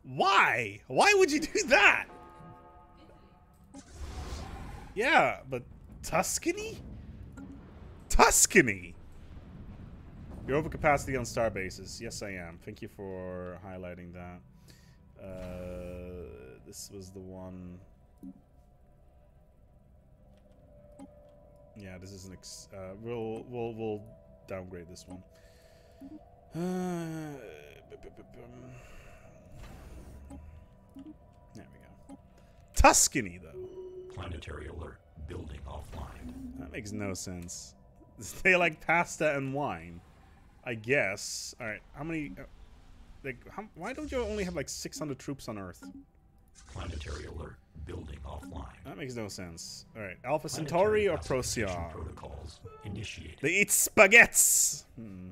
Why? Why would you do that? Yeah, but Tuscany? Tuscany! You're overcapacity on star bases. Yes, I am. Thank you for highlighting that. This was the one. Yeah, this is an we'll downgrade this one. There we go. Tuscany, though. Planetary alert. Building offline. That makes no sense. They like pasta and wine, I guess. All right, how many? Why don't you only have like 600 troops on Earth? Planetary alert. Building offline. That makes no sense. All right, Alpha Centauri or Pacification Procyon? Protocols initiated. They eat spaghettis. Somebody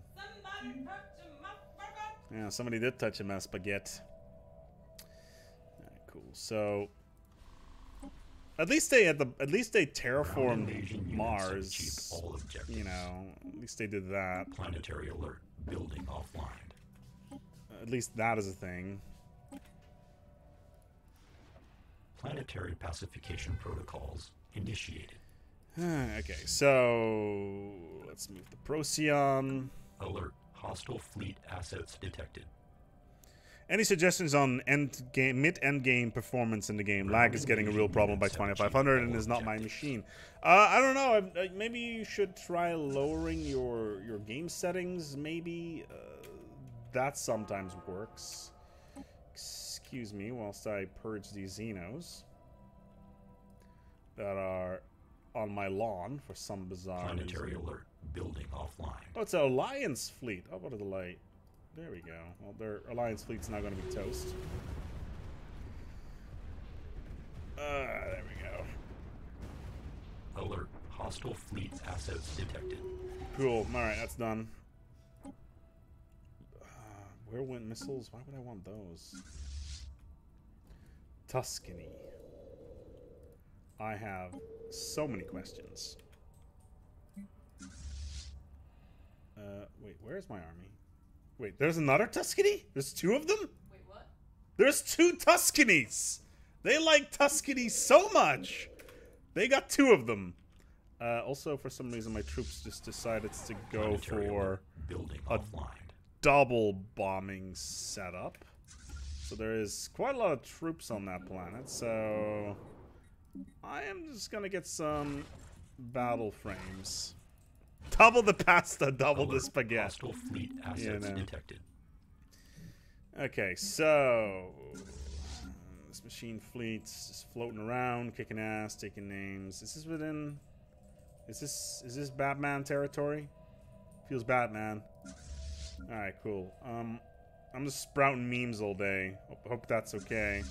touch my spaghetti. Yeah, somebody did touch him as spaghetti. Alright, cool. So at least they terraformed Invasion units have achieved Mars. all objectives. You know, at least they did that. Planetary alert. Building offline. At least that is a thing. Planetary pacification protocols initiated. Okay, so let's move the Procyon. Alert. Hostile fleet assets detected. Any suggestions on mid-end game performance in the game? Lag is getting a real problem by 2500 and is not my machine. I don't know. Maybe you should try lowering your game settings. Maybe that sometimes works. Excuse me, whilst I purge these Xenos that are on my lawn for some bizarre Planetary reason. alert. Building offline. Oh, it's an Alliance fleet. Oh, what a delight. There we go. Well, their Alliance fleet's now going to be toast. There we go. Alert. Hostile fleet assets detected. Cool. Alright, that's done. Whirlwind missiles? Why would I want those? Tuscany. I have so many questions. Wait, where's my army? Wait, there's another Tuscany? There's two of them? Wait, what? There's two Tuscanys! They like Tuscany so much! They got two of them. Also, for some reason, my troops just decided to go Planetary for alert. Building a offline. double bombing setup. So there is quite a lot of troops on that planet, so I am just gonna get some battle frames. Double the pasta, double the Alert. spaghetti. Hostile fleet assets You know. detected. Okay, so this machine fleet's just floating around, kicking ass, taking names. Is this within? Is this Batman territory? Feels Batman. All right, cool. I'm just sprouting memes all day. Hope that's okay.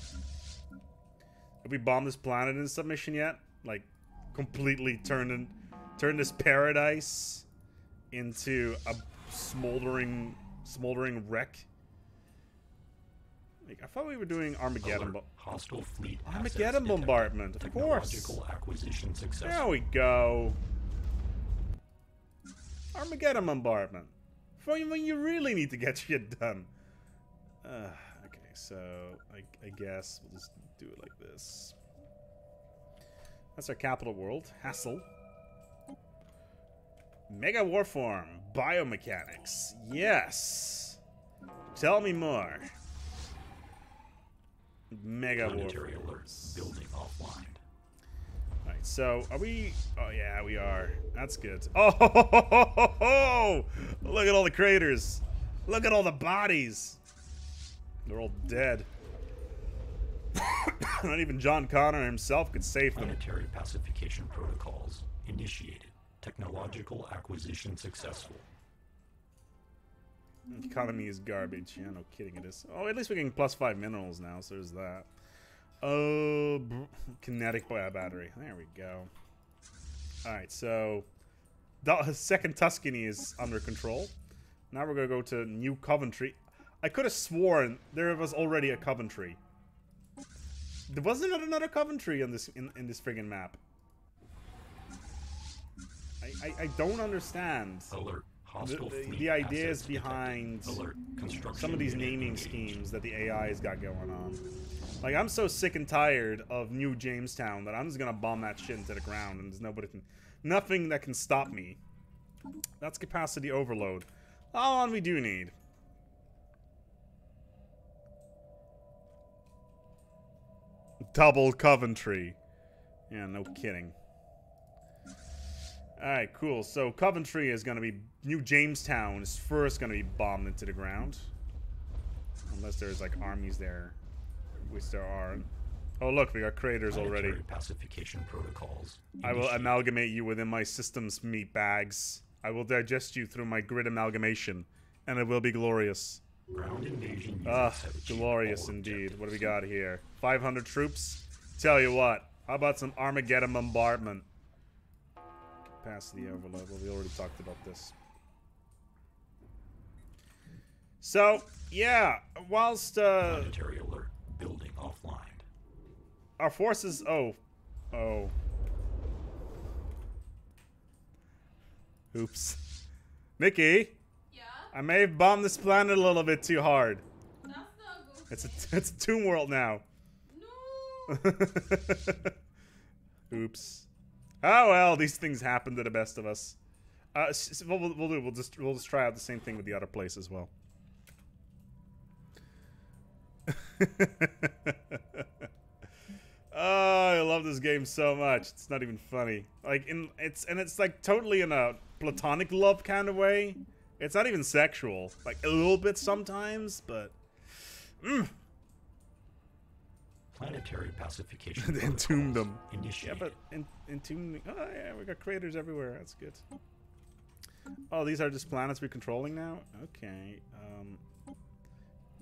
Have we bombed this planet in submission yet? Like, completely turned this paradise into a smoldering wreck. Like, I thought we were doing Armageddon. Alert. Hostile fleet Armageddon assets detected. bombardment, of course. Technological acquisition successful. There we go. Armageddon bombardment. For when you really need to get shit done. Okay, so I guess we'll just do it like this. That's our capital world, Hassel. Mega Warform, biomechanics. Yes. Tell me more. Mega Planetary alert. Warforms. Building offline. Alright, so are we... Oh, yeah, we are. That's good. Oh, look at all the craters. Look at all the bodies. They're all dead. Not even John Connor himself could save them. Planetary pacification protocols initiated. Technological acquisition successful. Economy is garbage. Yeah, no kidding it is. Oh, at least we're getting +5 minerals now, so there's that. Oh, kinetic battery. There we go. Alright, so the second Tuscany is under control. Now we're going to go to New Coventry. I could have sworn there was already a Coventry. There wasn't another Coventry on this in this friggin' map. I don't understand Alert. Hostile fleet the ideas assets detected. behind Alert. Construction some of these unit naming engaged. schemes that the AI's got going on. Like, I'm so sick and tired of New Jamestown that I'm just gonna bomb that shit into the ground and there's nothing that can stop me. That's capacity overload. All we do need. Double Coventry. Yeah, no kidding. Alright, cool. So Coventry is going to be... New Jamestown is first going to be bombed into the ground. Unless there's, like, armies there. Which there are. Oh, look, we got craters already. Planetary pacification protocols. I will initiated. amalgamate you within my system's meat bags. I will digest you through my grid amalgamation. And it will be glorious. Ground invasion units Ah, have achieved glorious all indeed. objectives. What do we got here? 500 troops? Tell you what. How about some Armageddon bombardment? Capacity overload. Well, we already talked about this. So, yeah. Whilst, Planetary alert. Building offline. our forces... Oh. Oops. Nikki, Yeah? I may have bombed this planet a little bit too hard. That's not good. It's a tomb world now. No! Oops. Oh well, these things happen to the best of us. What we'll do, we'll just try out the same thing with the other place as well. Oh, I love this game so much. It's not even funny. Like it's like totally in a platonic love kind of way. It's not even sexual. Like a little bit sometimes, but Planetary pacification. Entomb them. Initiated. Yeah, but entomb. Oh yeah, we got craters everywhere. That's good. Oh, these are just planets we're controlling now. Okay.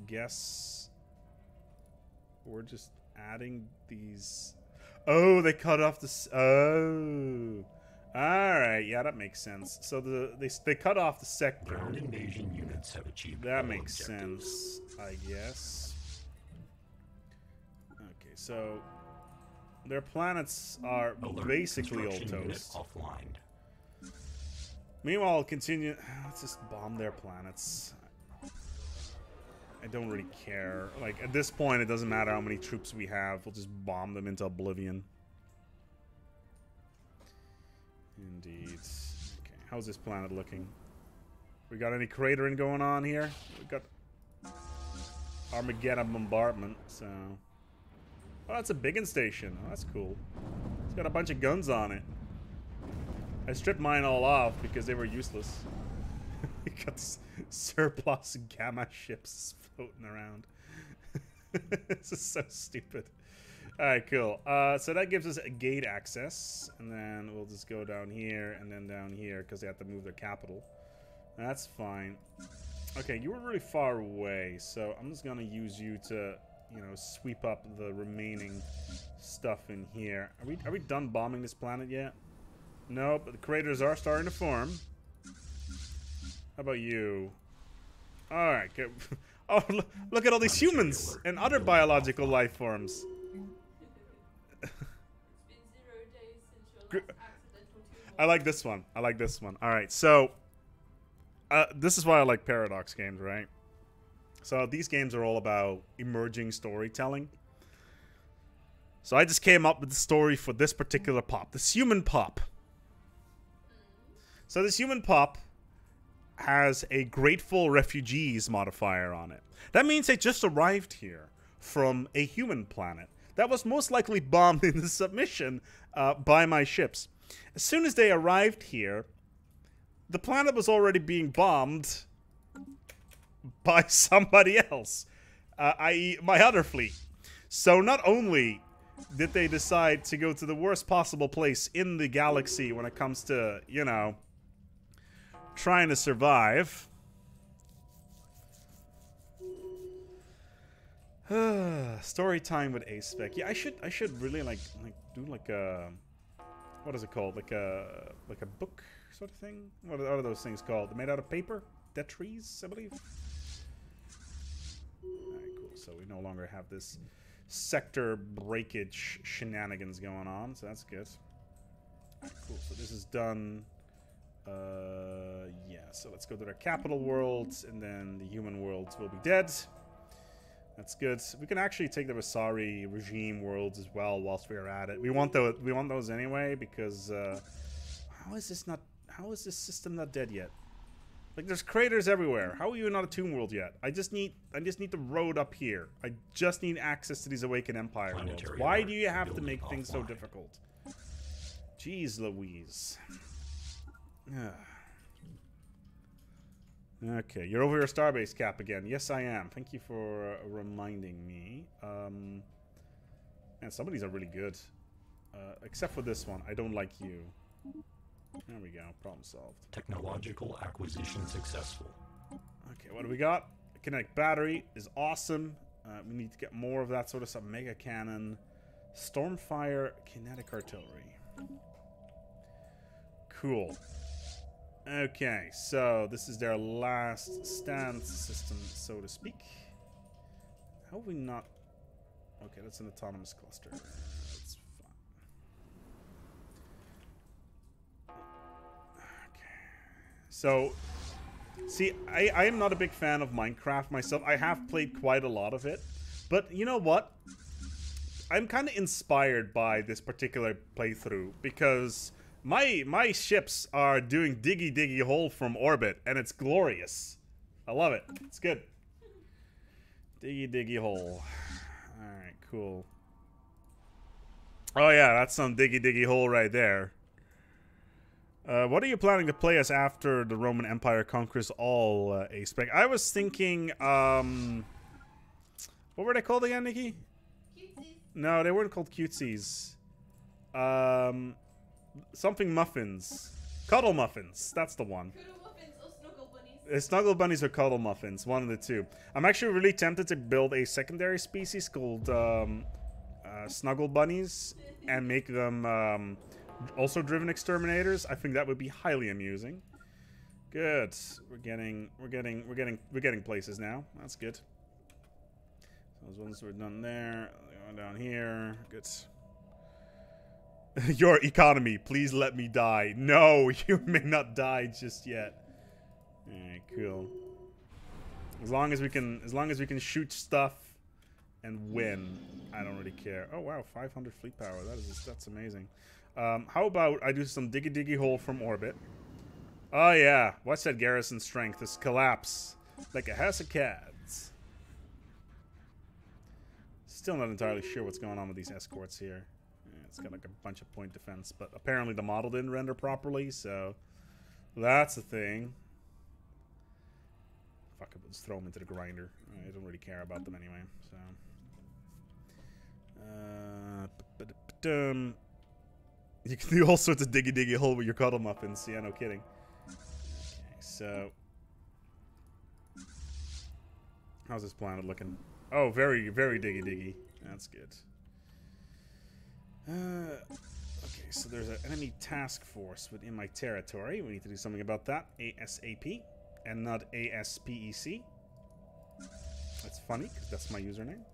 Guess we're just adding these. Oh, they cut off the. Oh. All right. Yeah, that makes sense. So they cut off the sector. Ground invasion units have achieved. That all makes objectives. sense, I guess. Okay, so their planets are Alert, basically all construction unit toast. offline. Meanwhile, I'll continue. Let's just bomb their planets. I don't really care. Like, at this point, it doesn't matter how many troops we have. We'll just bomb them into oblivion. Indeed. Okay, how's this planet looking? We got any cratering going on here? We got Armageddon bombardment, so... Oh, that's a biggin station. Oh, that's cool. It's got a bunch of guns on it. I stripped mine all off because they were useless. We got this surplus gamma ships floating around. This is so stupid. Alright, cool. So that gives us a gate access. And then we'll just go down here and then down here because they have to move their capital. That's fine. Okay, you were really far away, so I'm just going to use you to, you know, sweep up the remaining stuff in here. Are we done bombing this planet yet? No, but the craters are starting to form. How about you? Alright, good. Oh, look at all these humans and other biological life forms. It's been 0 days since your last accidental tumor. I like this one. I like this one. Alright, so... this is why I like Paradox games, right? So these games are all about emerging storytelling. So I just came up with the story for this particular pop. This human pop. So this human pop has a grateful refugees modifier on it. That means they just arrived here from a human planet that was most likely bombed in the submission by my ships. As soon as they arrived here, the planet was already being bombed by somebody else, i.e. my other fleet. So not only did they decide to go to the worst possible place in the galaxy when it comes to, you know, trying to survive. Story time with ASpec. Yeah, I should really like do like a, what is it called? Like a book sort of thing? What are those things called? They're made out of paper? Tetris, I believe. Alright, cool. So we no longer have this sector breakage shenanigans going on, so that's good. Alright, cool. So this is done. Yeah, so let's go to their capital worlds, and then the human worlds will be dead. That's good. We can actually take the Vasari regime worlds as well whilst we are at it. We want those anyway because how is this system not dead yet? Like, there's craters everywhere. How are you not a tomb world yet? I just need the road up here. I just need access to these Awakened Empire worlds. Why do you have to make things so difficult? Jeez Louise. Okay, you're over your starbase cap again. Yes, I am. Thank you for reminding me. Man, some of these are really good. Except for this one. I don't like you. There we go. Problem solved. Technological acquisition successful. Okay, what do we got? Kinetic battery is awesome. We need to get more of that sort of stuff. Mega cannon. Stormfire kinetic artillery. Cool. Okay, so this is their last stand system, so to speak. How have we not... Okay, that's an autonomous cluster. That's fine. Okay. So, see, I am not a big fan of Minecraft myself. I have played quite a lot of it. But you know what? I'm kind of inspired by this particular playthrough because... My ships are doing diggy hole from orbit, and it's glorious. I love it. It's good. Diggy diggy hole. Alright, cool. Oh yeah, that's some diggy diggy hole right there. What are you planning to play as after the Roman Empire conquers all, ASpec? I was thinking, what were they called again, Nikki? Cutesies. No, they weren't called cutesies. Something muffins. Cuddle muffins. That's the one. Cuddle muffins or snuggle bunnies. Snuggle bunnies or cuddle muffins. One of the two. I'm actually really tempted to build a secondary species called snuggle bunnies and make them also driven exterminaters. I think that would be highly amusing. Good. We're getting places now. That's good. Those ones were done there. Going down here. Good. Your economy, please let me die. No, you may not die just yet. Alright, cool. As long as we can shoot stuff and win, I don't really care. Oh wow, 500 fleet power. That's amazing. How about I do some diggy diggy hole from orbit? Oh yeah, what's that garrison strength? This collapse like a house of cards. Still not entirely sure what's going on with these escorts here. It's got like a bunch of point defense, but apparently the model didn't render properly, so that's the thing. Fuck it, we'll just throw them into the grinder. I don't really care about them anyway, so. You can do all sorts of diggy diggy hole with your cuddle muffins. Yeah, no kidding. Okay, so. How's this planet looking? Oh, very, very diggy diggy. That's good. Okay, so there's an enemy task force within my territory. We need to do something about that. ASAP and not ASPEC. That's funny, because that's my username.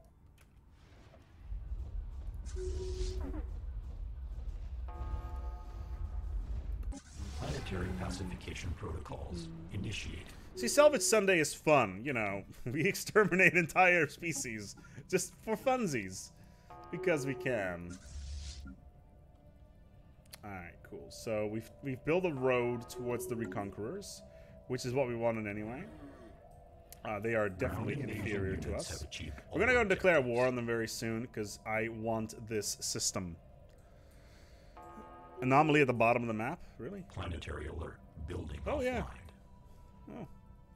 Planetary pacification protocols initiated. See, Salvage Sunday is fun, you know. We exterminate entire species just for funsies. Because we can. Alright, cool. So we've built a road towards the Reconquerors, which is what we wanted anyway. They are definitely inferior to us. We're gonna go and declare war on them very soon, because I want this system. Anomaly at the bottom of the map? Really? Planetary alert. Building Oh, yeah. offline. Oh,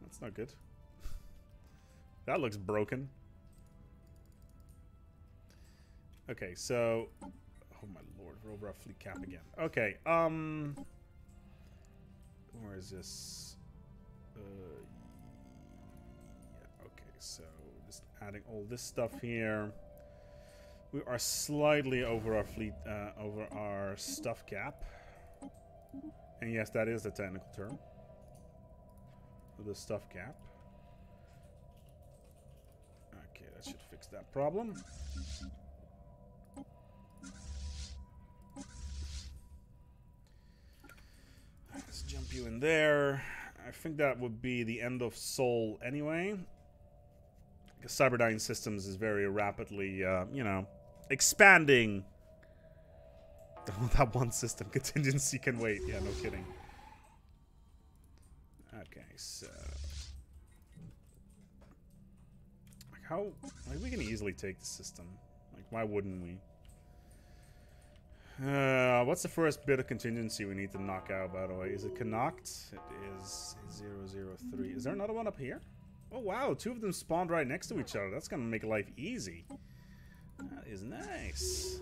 that's not good. That looks broken. Okay, so... Oh my lord, we're over our fleet cap again. Okay, where is this? Yeah, okay, so just adding all this stuff here. We are slightly over our fleet, over our stuff cap. And yes, that is the technical term. The stuff cap. Okay, that should fix that problem. Let's jump you in there. I think that would be the end of Sol anyway. Because Cyberdyne Systems is very rapidly, you know, expanding. That one system contingency can wait. Yeah, no kidding. Okay, so... Like, how... Like, we can easily take the system. Like, why wouldn't we? What's the first bit of contingency we need to knock out, by the way? Is it Connacht? It is 003. Is there another one up here? Oh, wow. Two of them spawned right next to each other. That's going to make life easy. That is nice.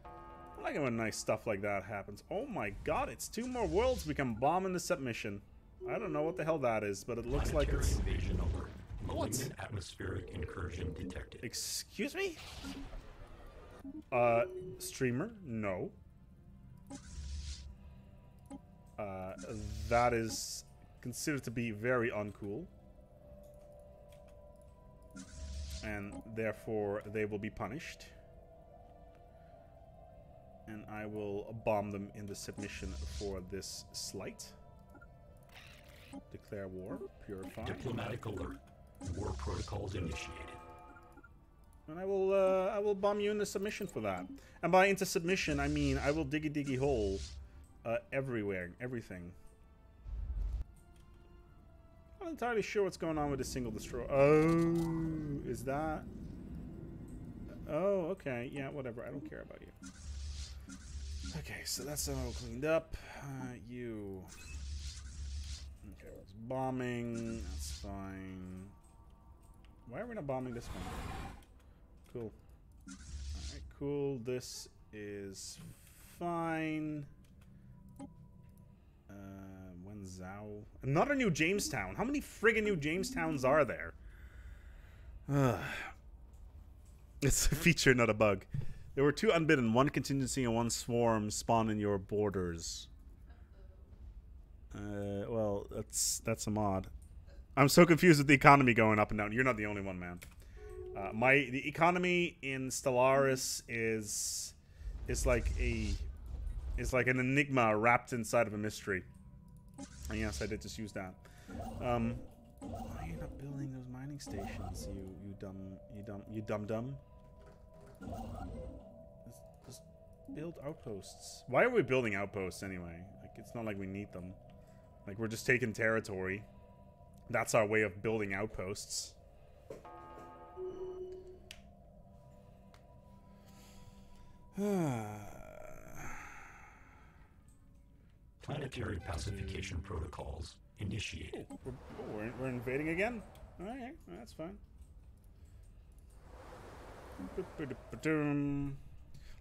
I like it when nice stuff like that happens. Oh my god, it's 2 more worlds we can bomb in the submission. I don't know what the hell that is, but it looks like it's... Invasion alert. What? Malignant atmospheric incursion detected. Excuse me? Streamer? No. That is considered to be very uncool. And therefore, they will be punished. And I will bomb them in the submission for this slight. Declare war. Purify. Diplomatic alert. War protocols initiated. And I will bomb you into submission for that. And by into submission, I mean I will diggy diggy hole everywhere, everything. Not entirely sure what's going on with this single destroyer. Oh, is that? Oh, okay. Yeah, whatever. I don't care about you. Okay, so that's all cleaned up. You. Okay, it's bombing. That's fine. Why are we not bombing this one? Cool. Alright, cool. This is fine. Wenzhou. Another new Jamestown. How many friggin' new Jamestowns are there? It's a feature, not a bug. There were 2 unbidden, 1 contingency and 1 swarm spawn in your borders. Well, that's a mod. I'm so confused with the economy going up and down. You're not the only one, man. The economy in Stellaris is like an enigma wrapped inside of a mystery. And yes, I did just use that. Why are you not building those mining stations? You dumb. Just build outposts. Why are we building outposts anyway? Like, it's not like we need them. Like, we're just taking territory. That's our way of building outposts. Planetary pacification protocols initiated. We're invading again? Alright, that's fine.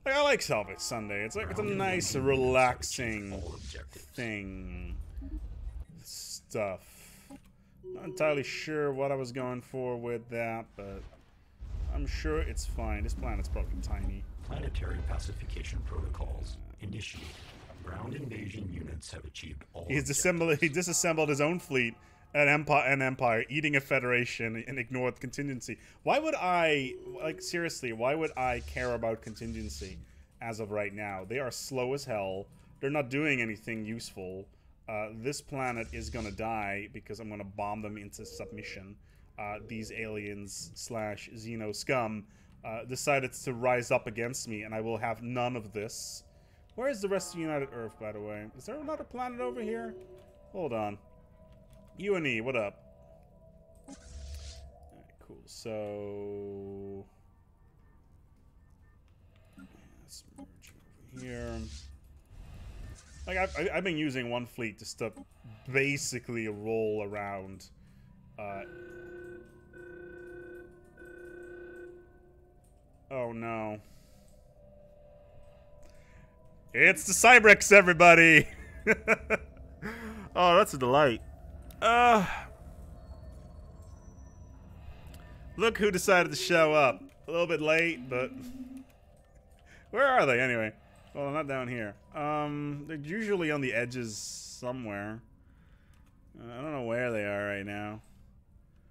Like, I like Salvage Sunday. It's like, it's a nice, relaxing thing. Stuff. Not entirely sure what I was going for with that, but I'm sure it's fine. This planet's probably tiny. Planetary pacification protocols initiated. Ground invasion units have achieved all He disassembled his own fleet at Empire, eating a Federation, and ignored the contingency. Why would I, like, seriously, why would I care about contingency as of right now? They are slow as hell. They're not doing anything useful. This planet is gonna die because I'm gonna bomb them into submission. These aliens / Xeno scum decided to rise up against me, and I will have none of this. Where is the rest of United Earth, by the way? Is there another planet over here? Hold on. UNE, what up? Alright, cool. So... let's merge over here. Like, I've been using one fleet just to basically roll around. Oh, no. It's the Cybrex, everybody! Oh, that's a delight. Look who decided to show up. A little bit late, but... where are they, anyway? Well, not down here. They're usually on the edges somewhere. I don't know where they are right now.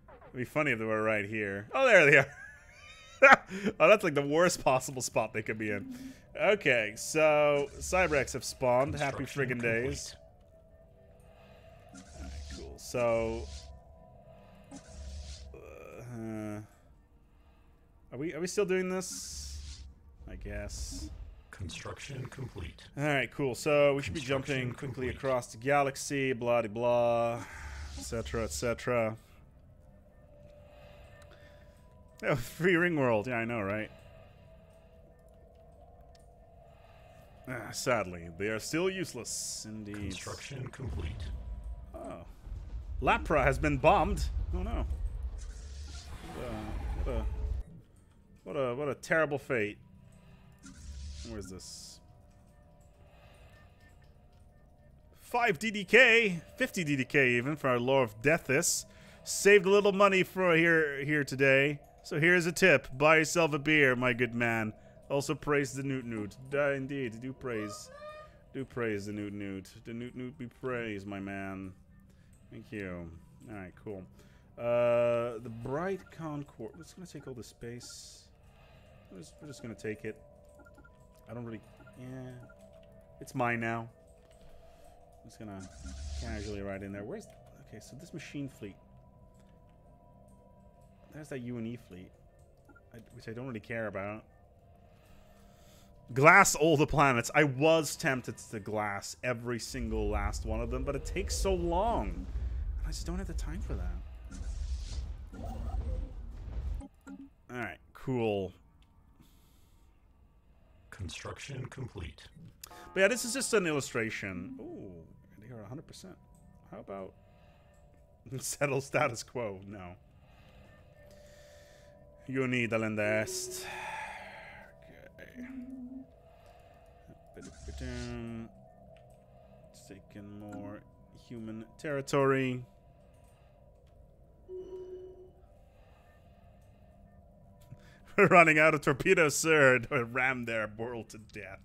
It'd be funny if they were right here. Oh, there they are! Oh, that's like the worst possible spot they could be in. Okay, so Cybrex have spawned. Happy friggin' days. Alright, cool. So, are we still doing this? I guess. Construction complete. Alright, cool. So we should be jumping quickly across the galaxy, blah de blah, etc., etc. Oh, free ring world. Yeah, I know, right? Sadly, they are still useless, indeed. Construction complete. Oh. Lapra has been bombed. Oh no. What a terrible fate. Where's this? 5 DDK, 50 DDK even for our Lore of Deathis. Saved a little money for here today. So here's a tip. Buy yourself a beer, my good man. Also praise the Newt Newt. Indeed, do praise the Newt Newt. The Newt Newt be praised, my man. Thank you. Alright, cool. The Bright Concord. We're just gonna take all the space. We're just gonna take it. I don't really... yeah. It's mine now. I'm just gonna casually ride in there. Where's... okay, so this machine fleet. There's that UNE fleet. Which I don't really care about. Glass all the planets. I was tempted to glass every single last one of them, but it takes so long. I just don't have the time for that. Alright, cool. Construction complete. But yeah, this is just an illustration. Ooh, and here 100%. How about settle status quo? No. You need a lend est. Okay. It's taking more human territory. We're running out of torpedoes, sir. Ram their world to death.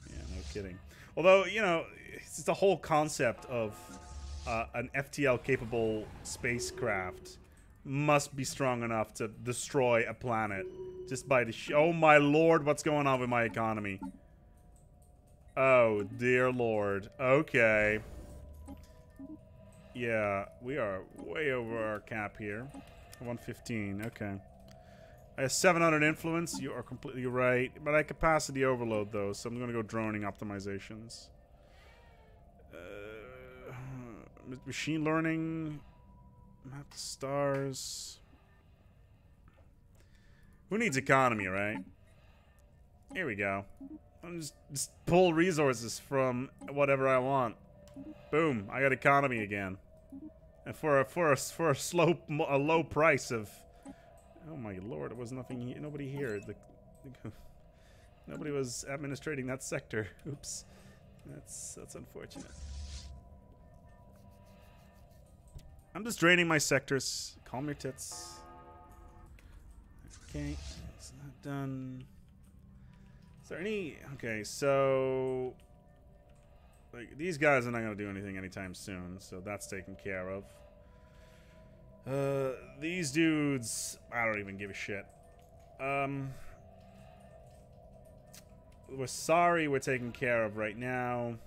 Yeah, no kidding. Although, you know, it's the whole concept of an FTL-capable spacecraft must be strong enough to destroy a planet just by the oh my lord, what's going on with my economy? Oh, dear lord. Okay. Yeah, we are way over our cap here. 115, okay. I have 700 influence, you are completely right. But I capacity overload though, so I'm gonna go droning optimizations. Machine learning. Map the stars. Who needs economy, right? Here we go. I'll just pull resources from whatever I want. Boom! I got economy again, and for a low price of. Oh my lord! There was nothing. Nobody here. Nobody was administrating that sector. Oops. That's unfortunate. I'm just draining my sectors. Calm your tits. Okay, it's not done. Is there any... Okay, so... Like, these guys are not going to do anything anytime soon, so that's taken care of. These dudes... I don't even give a shit. We're sorry we're taken care of right now.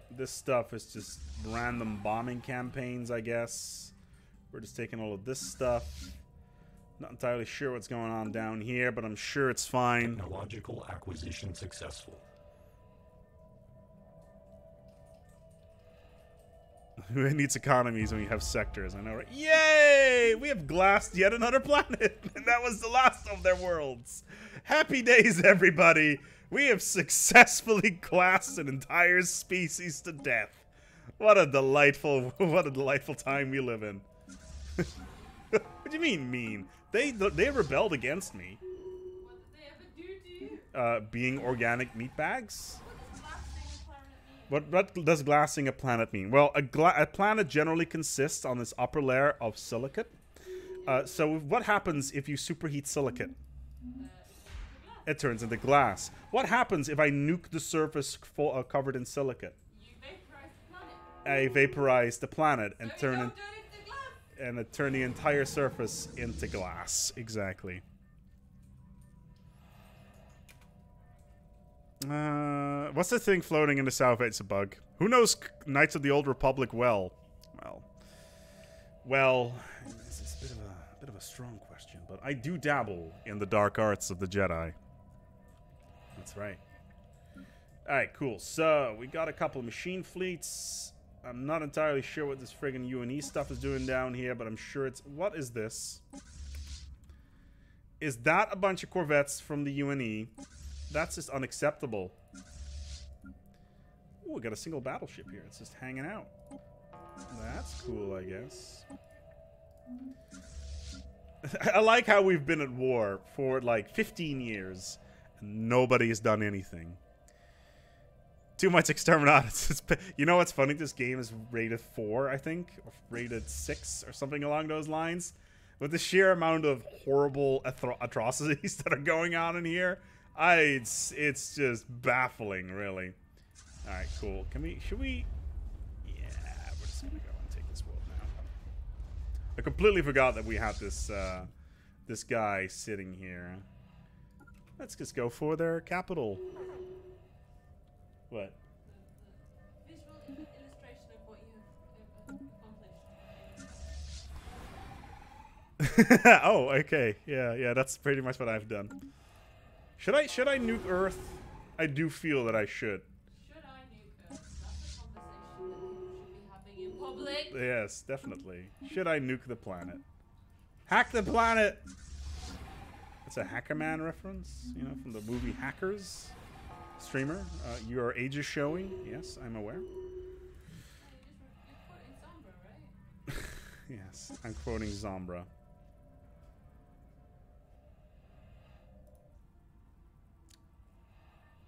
This stuff is just random bombing campaigns, I guess. We're just taking all of this stuff. Not entirely sure what's going on down here, but I'm sure it's fine. Technological acquisition successful. Who needs economies when you have sectors? I know, right? Yay! We have glassed yet another planet, and that was the last of their worlds. Happy days, everybody! We have successfully glassed an entire species to death. What a delightful time we live in. What do you mean? They rebelled against me. What did they ever do to you? Being organic meat bags. What does glassing a planet mean? What does glassing a planet mean? Well, a planet generally consists on this upper layer of silicate. So what happens if you superheat silicate? It turns into glass. What happens if I nuke the surface covered in silicate? You vaporize the planet. I vaporize the planet and So you don't turn it to glass. turn the entire surface into glass. Exactly. What's the thing floating in the south? It's a bug. Who knows Knights of the Old Republic well? Well, it's a bit of a strong question, but I do dabble in the dark arts of the Jedi. That's right. Alright, cool. So, we got a couple of machine fleets. I'm not entirely sure what this friggin' UNE stuff is doing down here, but I'm sure it's... What is this? Is that a bunch of corvettes from the UNE? That's just unacceptable. Ooh, we got a single battleship here. It's just hanging out. That's cool, I guess. I like how we've been at war for like 15 years and nobody has done anything. Too much exterminatus. You know what's funny? This game is rated 4, I think, or rated 6 or something along those lines. With the sheer amount of horrible atrocities that are going on in here, it's just baffling, really. All right, cool. Should we? Yeah, we're just gonna go and take this world now. I completely forgot that we had this this guy sitting here. Let's just go for their capital. What? Visual illustration of what you have accomplished. Oh, okay. Yeah, that's pretty much what I've done. Should I nuke Earth? I do feel that I should. Should I nuke Earth? That's a conversation that people should be having in Yes, definitely. Should I nuke the planet? Hack the planet! It's a Hacker Man reference, you know, from the movie Hackers. Streamer, your age is showing. Yes, I'm aware. You're quoting Sombra, right? Yes, I'm quoting Zombra.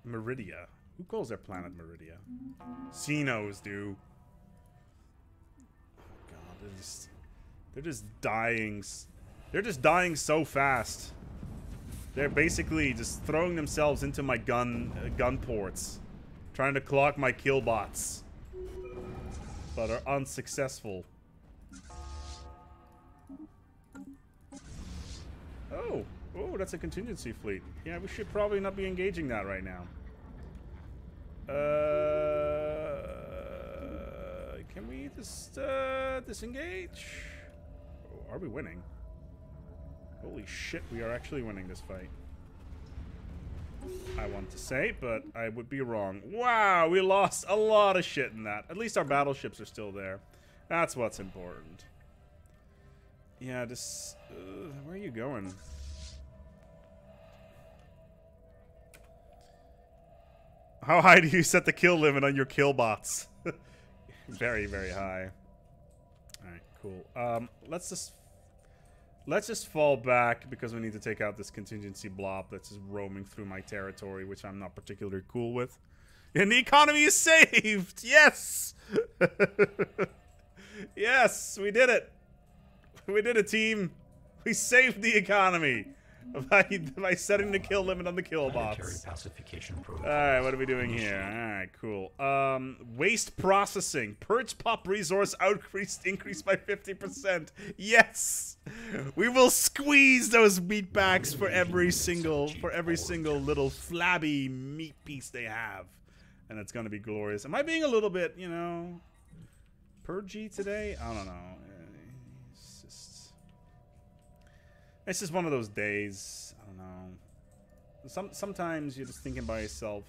Meridia. Who calls their planet Meridia? Xenos do. Oh god, they're just dying. They're just dying so fast. They're basically just throwing themselves into my gun ports, trying to clock my kill bots, but are unsuccessful. Oh, that's a contingency fleet. Yeah, we should probably not be engaging that right now. Can we just disengage? Oh, are we winning? Holy shit, we are actually winning this fight. I want to say, but I would be wrong. Wow, we lost a lot of shit in that. At least our battleships are still there. That's what's important. Yeah, this... where are you going? How high do you set the kill limit on your kill bots? Very, very high. Alright, cool. Let's just fall back because we need to take out this contingency blob that's just roaming through my territory, which I'm not particularly cool with. And the economy is saved! Yes! Yes, we did it! We did it, team! We saved the economy! By setting the kill limit on the kill bots. Pacification protocol. Alright, what are we doing here? Alright, cool. Waste processing. Purge pop resource increased by 50%. Yes! We will squeeze those meat bags for every single little flabby meat piece they have. And it's gonna be glorious. Am I being a little bit, you know, purgy today? I don't know. It's just one of those days. I don't know. Sometimes you're just thinking by yourself,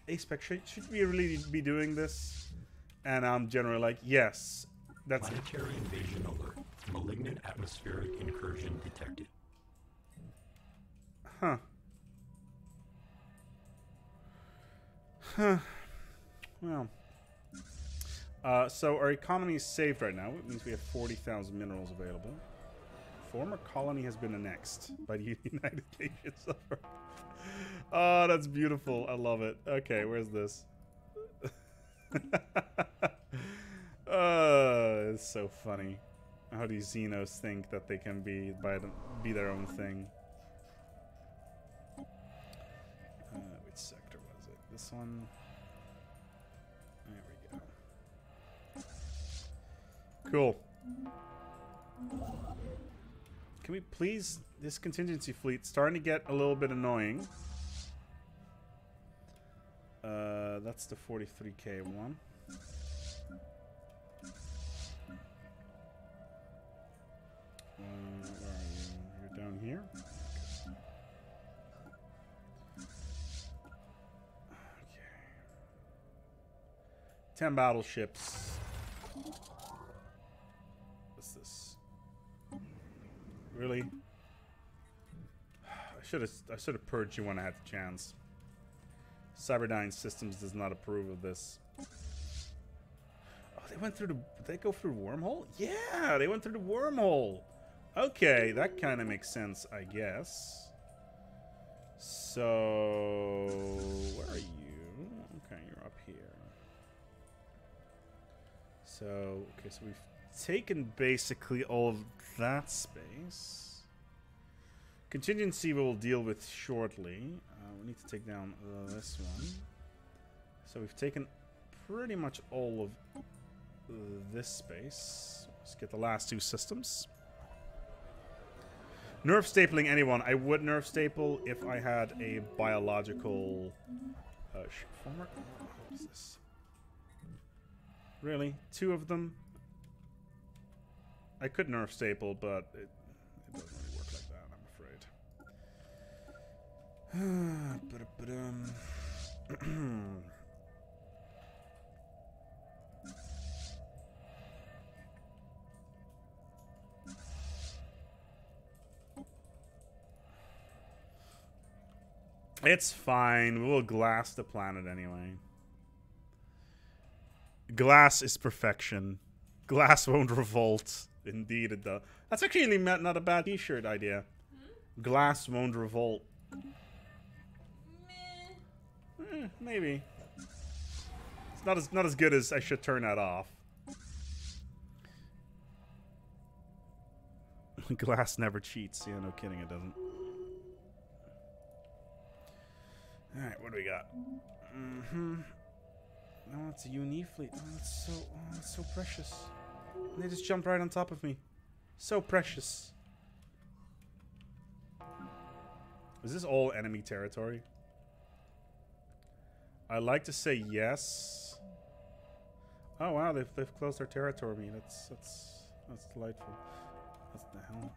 ASpec, should we really be doing this? And I'm generally like, yes. That's Planetary invasion alert. Malignant atmospheric incursion detected. Huh. Huh. Well. So our economy is saved right now. It means we have 40,000 minerals available. Former colony has been annexed by the United Nations. Oh, that's beautiful. I love it. Okay, where's this? It's so funny how these Xenos think that they can be their own thing. Which sector was it? This one? There we go. Cool. Can we please... This contingency fleet's starting to get a little bit annoying. That's the 43k one. Where are you? You're down here? Okay. 10 battleships. What's this? Really? I should have purged you when I had the chance. Cyberdyne Systems does not approve of this. Oh, they went through the... Did they go through the wormhole? Yeah, they went through the wormhole. Okay, that kind of makes sense, I guess. So... Where are you? Okay, you're up here. So, okay, so we've taken basically all of that space. Contingency we'll deal with shortly. We need to take down this one. So we've taken pretty much all of this space. Let's get the last two systems. Nerf stapling anyone. I would nerf staple if I had a biological... former... What is this? Really? 2 of them? I could nerf staple, but it doesn't really work like that, I'm afraid. It's fine. We'll glass the planet anyway. Glass is perfection. Glass won't revolt. Indeed it does. That's actually not a bad t-shirt idea. Glass won't revolt. Meh. Maybe. It's not as good as I should turn that off. Glass never cheats. Yeah, no kidding, it doesn't. Alright, what do we got? Oh, it's a uni fleet. Oh, it's so precious. And they just jumped right on top of me. So precious. Is this all enemy territory? I'd like to say yes. Oh wow, they've closed their territory. That's delightful. What the hell?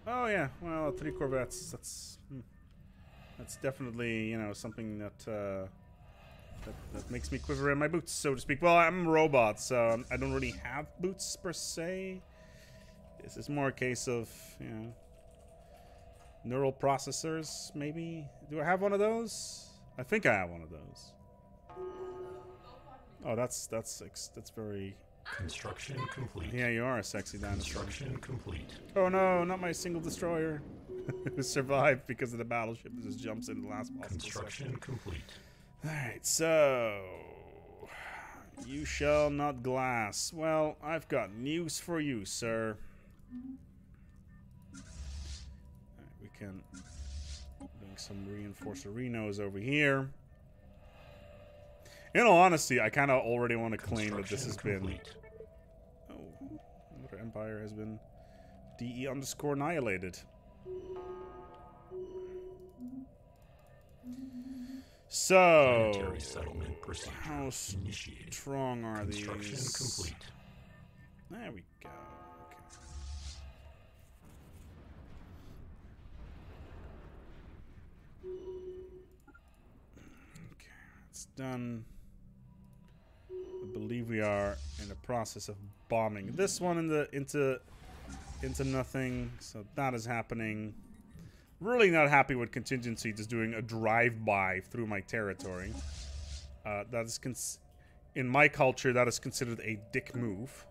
Oh yeah, well, 3 corvettes. That's definitely, you know, something that that makes me quiver in my boots, so to speak. Well, I'm a robot, so I don't really have boots per se. This is more a case of, you know, neural processors, maybe. Do I have one of those? I think I have one of those. Oh, that's very. Construction complete. Yeah, you are a sexy dinosaur. Construction complete. Oh no, not my single destroyer. Who survived because of the battleship that just jumps in the last possible Construction second. complete. Alright, so you shall not glass. Well, I've got news for you, sir. Alright, we can bring some reinforcer renos over here. In all honesty, I kind of already want to claim that this has been... Oh, another empire has been DE_annihilated. So, Planetary settlement procedure how initiated. strong are Construction these? complete. There we go. Okay, it's done. I believe we are in the process of bombing this one into nothing. So that is happening. Really not happy with contingency just doing a drive-by through my territory. That is in my culture, that is considered a dick move.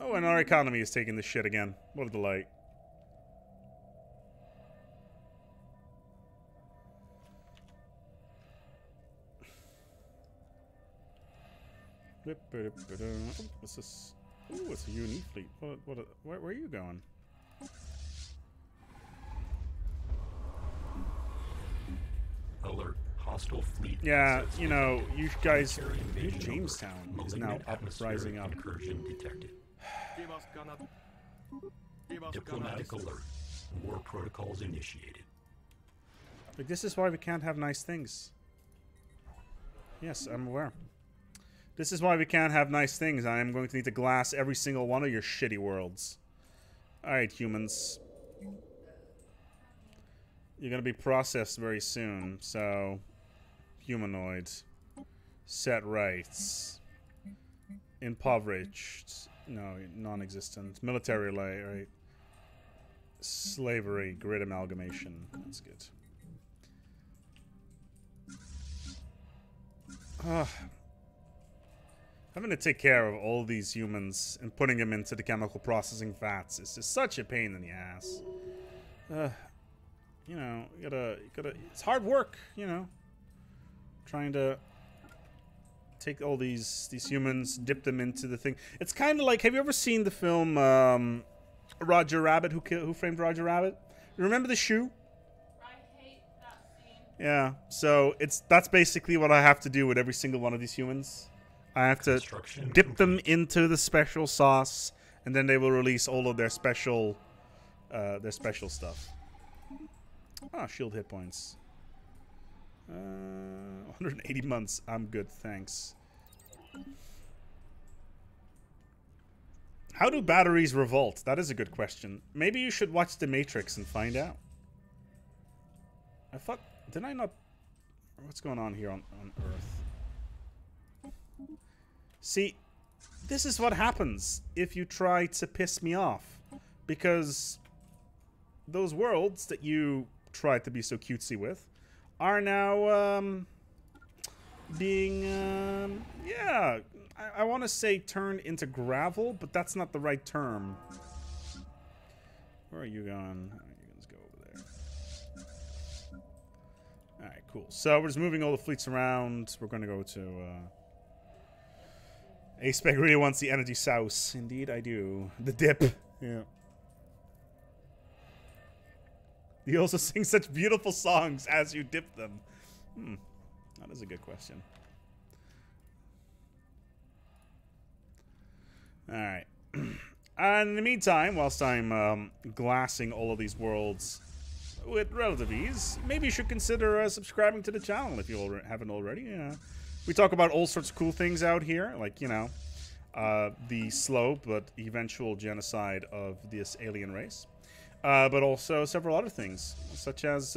Oh, and our economy is taking the shit again. What a delight. What's this? Ooh, it's a uni fleet. Where are you going? Alert. Hostile fleet. Yeah, assets you know, detected. you guys. Planetary invasion Jamestown alert. is now Malignant up, atmospheric rising up. incursion detected. Diplomatic alert. War protocols initiated. Like, this is why we can't have nice things. Yes, I'm aware. This is why we can't have nice things. I am going to need to glass every single one of your shitty worlds. Alright, humans. You're going to be processed very soon, so... Humanoid. Set rights. Impoverished. No, non-existent. Military right? Slavery. Grid amalgamation. That's good. Having to take care of all these humans and putting them into the chemical processing vats is just such a pain in the ass. You know, you gotta, it's hard work, you know. Trying to take all these humans, dip them into the thing. It's kind of like, have you ever seen the film Roger Rabbit, Who Framed Roger Rabbit? You remember the shoe? I hate that scene. Yeah, so that's basically what I have to do with every single one of these humans. I have to dip them into the special sauce, and then they will release all of their special stuff. Ah, shield hit points. 180 months. I'm good, thanks. How do batteries revolt? That is a good question. Maybe you should watch The Matrix and find out. I thought... Did I not... What's going on here on Earth? See, this is what happens if you try to piss me off. Because those worlds that you tried to be so cutesy with, are now being, yeah, I want to say turned into gravel, but that's not the right term. Where are you going? You can just go over there. Alright, cool. So we're just moving all the fleets around. We're going to go to... ASpec really wants the energy souse. Indeed, I do. The dip. Yeah. You also sing such beautiful songs as you dip them. That is a good question. Alright. And in the meantime, whilst I'm glassing all of these worlds with relative ease, maybe you should consider subscribing to the channel if you haven't already. Yeah. We talk about all sorts of cool things out here, like, you know, the slow but eventual genocide of this alien race. But also several other things, such as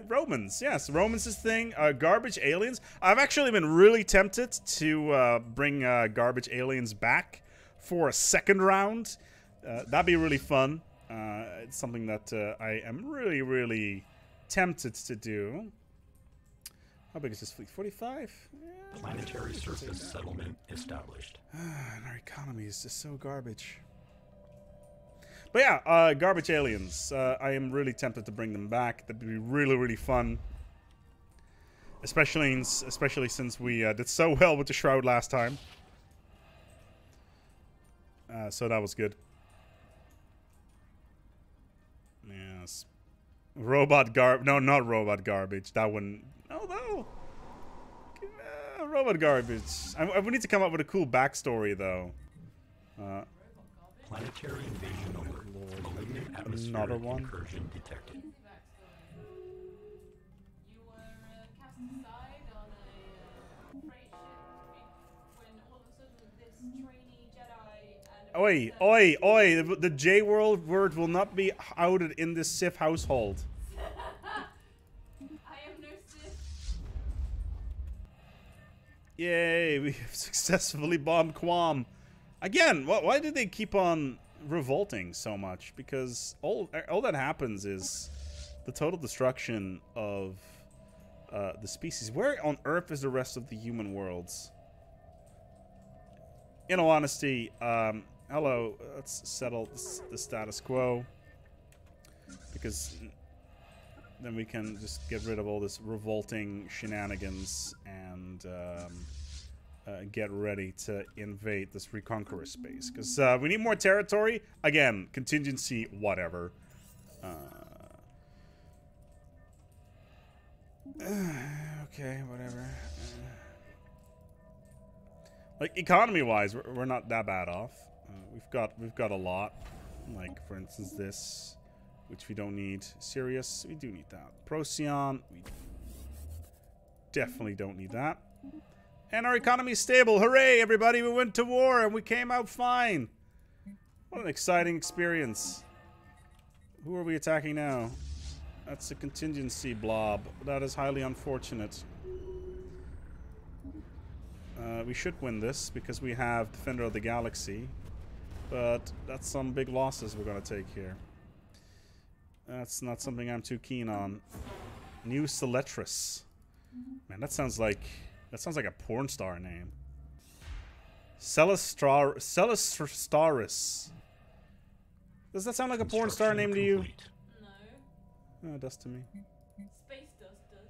Romans. Yes, Romans' thing. Garbage aliens. I've actually been really tempted to bring garbage aliens back for a second round. That'd be really fun. It's something that I am really, really tempted to do. How big is this fleet? 45? Yeah. Planetary surface settlement established. And our economy is just so garbage. But yeah, garbage aliens. I am really tempted to bring them back. That'd be really, really fun. Especially since we did so well with the Shroud last time. So that was good. Yes. No, not robot garbage. That one... Oh, no. Robot garbage. We need to come up with a cool backstory, though. Planetary invasion over. Malignant Another atmospheric one. incursion detected. You were cast aside on a freight ship when all of a sudden this trainee Jedi and Oi, oi, oi! The J word will not be outed in this Sith household. I am no Sith. Yay! We have successfully bombed Quam. Again, why did they keep on revolting so much? Because all that happens is the total destruction of the species. Where on Earth is the rest of the human worlds? In all honesty, hello, let's settle the status quo. Because then we can just get rid of all this revolting shenanigans and get ready to invade this reconqueror space. Because we need more territory. Again, contingency, whatever. Okay, whatever. Like, economy-wise, we're not that bad off. We've got a lot. Like, for instance, this, which we don't need. Sirius, we do need that. Procyon, we definitely don't need that. And our economy is stable. Hooray, everybody! We went to war and we came out fine. What an exciting experience. Who are we attacking now? That's a contingency blob. That is highly unfortunate. We should win this because we have Defender of the Galaxy. But that's some big losses we're going to take here. That's not something I'm too keen on. New Stellaris. Man, that sounds like a porn star name. Stellaris. Does that sound like a porn star name to you? No. Oh, it does to me. Space Dust does.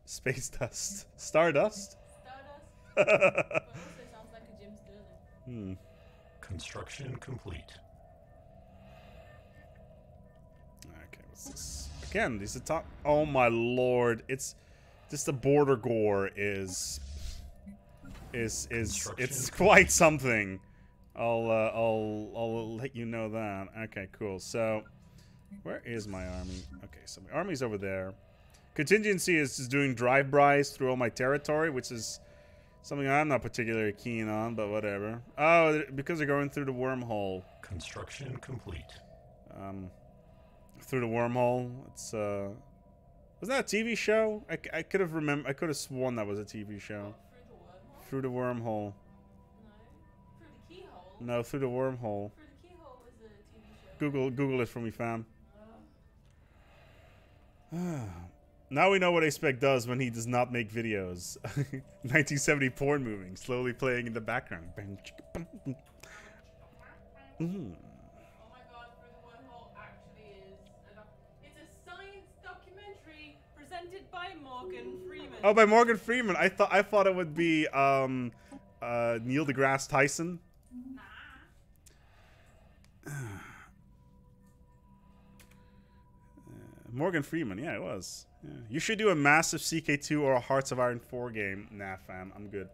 Space Dust. Stardust? Stardust. But also sounds like a Jim Sterling. Construction complete. Okay, what's this? Again, these are top. Oh my lord! It's just the border gore is it's quite something. I'll let you know that. Okay, cool. So, where is my army? Okay, so my army's over there. Contingency is just doing drive-bys through all my territory, which is something I'm not particularly keen on, but whatever. Oh, because they're going through the wormhole. Construction complete. Through the wormhole. It's wasn't that a TV show? I could have I could have sworn that was a TV show. Through the wormhole? Through the wormhole. No. Through the keyhole? No, through the wormhole. Through the keyhole is a TV show. Google it for me, fam. Now we know what ASpec does when he does not make videos. 1970 porn moving, slowly playing in the background. Oh my god, Through the Wormhole actually is it's a science documentary presented by Morgan Freeman. Oh, by Morgan Freeman. I thought it would be Neil deGrasse Tyson. Nah. Morgan Freeman, yeah, it was. Yeah. You should do a massive CK2 or a Hearts of Iron 4 game. Nah, fam, I'm good.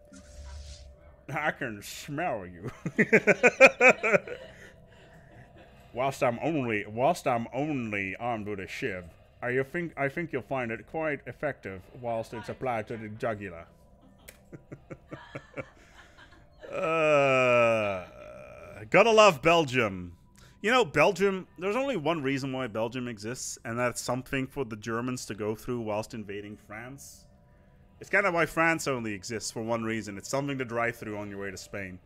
I can smell you. whilst I'm only armed with a shiv, I think you'll find it quite effective whilst it's applied to the jugular. Gotta love Belgium. You know, Belgium, there's only one reason why Belgium exists, and that's something for the Germans to go through whilst invading France. It's kind of why France only exists, for one reason. It's something to drive through on your way to Spain.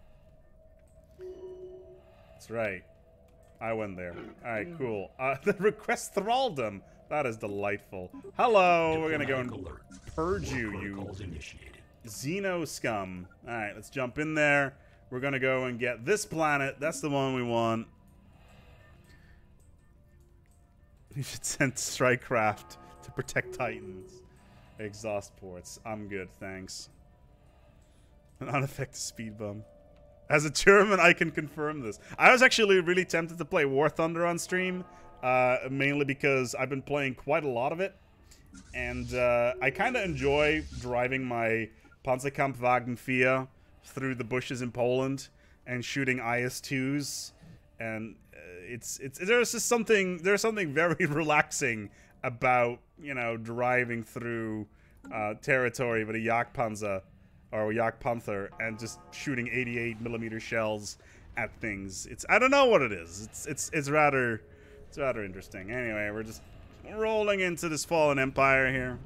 That's right. I went there. Alright, cool. The request thralldom. That is delightful. Hello, we're gonna go and purge you Xeno scum. Alright, let's jump in there. We're gonna go and get this planet. That's the one we want. You should send Strikecraft to protect Titans. Exhaust ports. I'm good, thanks. An unaffected speed bump. As a German, I can confirm this. I was actually really tempted to play War Thunder on stream, mainly because I've been playing quite a lot of it, and I kind of enjoy driving my Panzerkampfwagen 4 through the bushes in Poland and shooting IS-2s, and there's something very relaxing about, you know, driving through territory with a Jagdpanzer or a Jagdpanther and just shooting 88mm shells at things. I don't know what it is. It's rather interesting. Anyway, we're just rolling into this fallen empire here.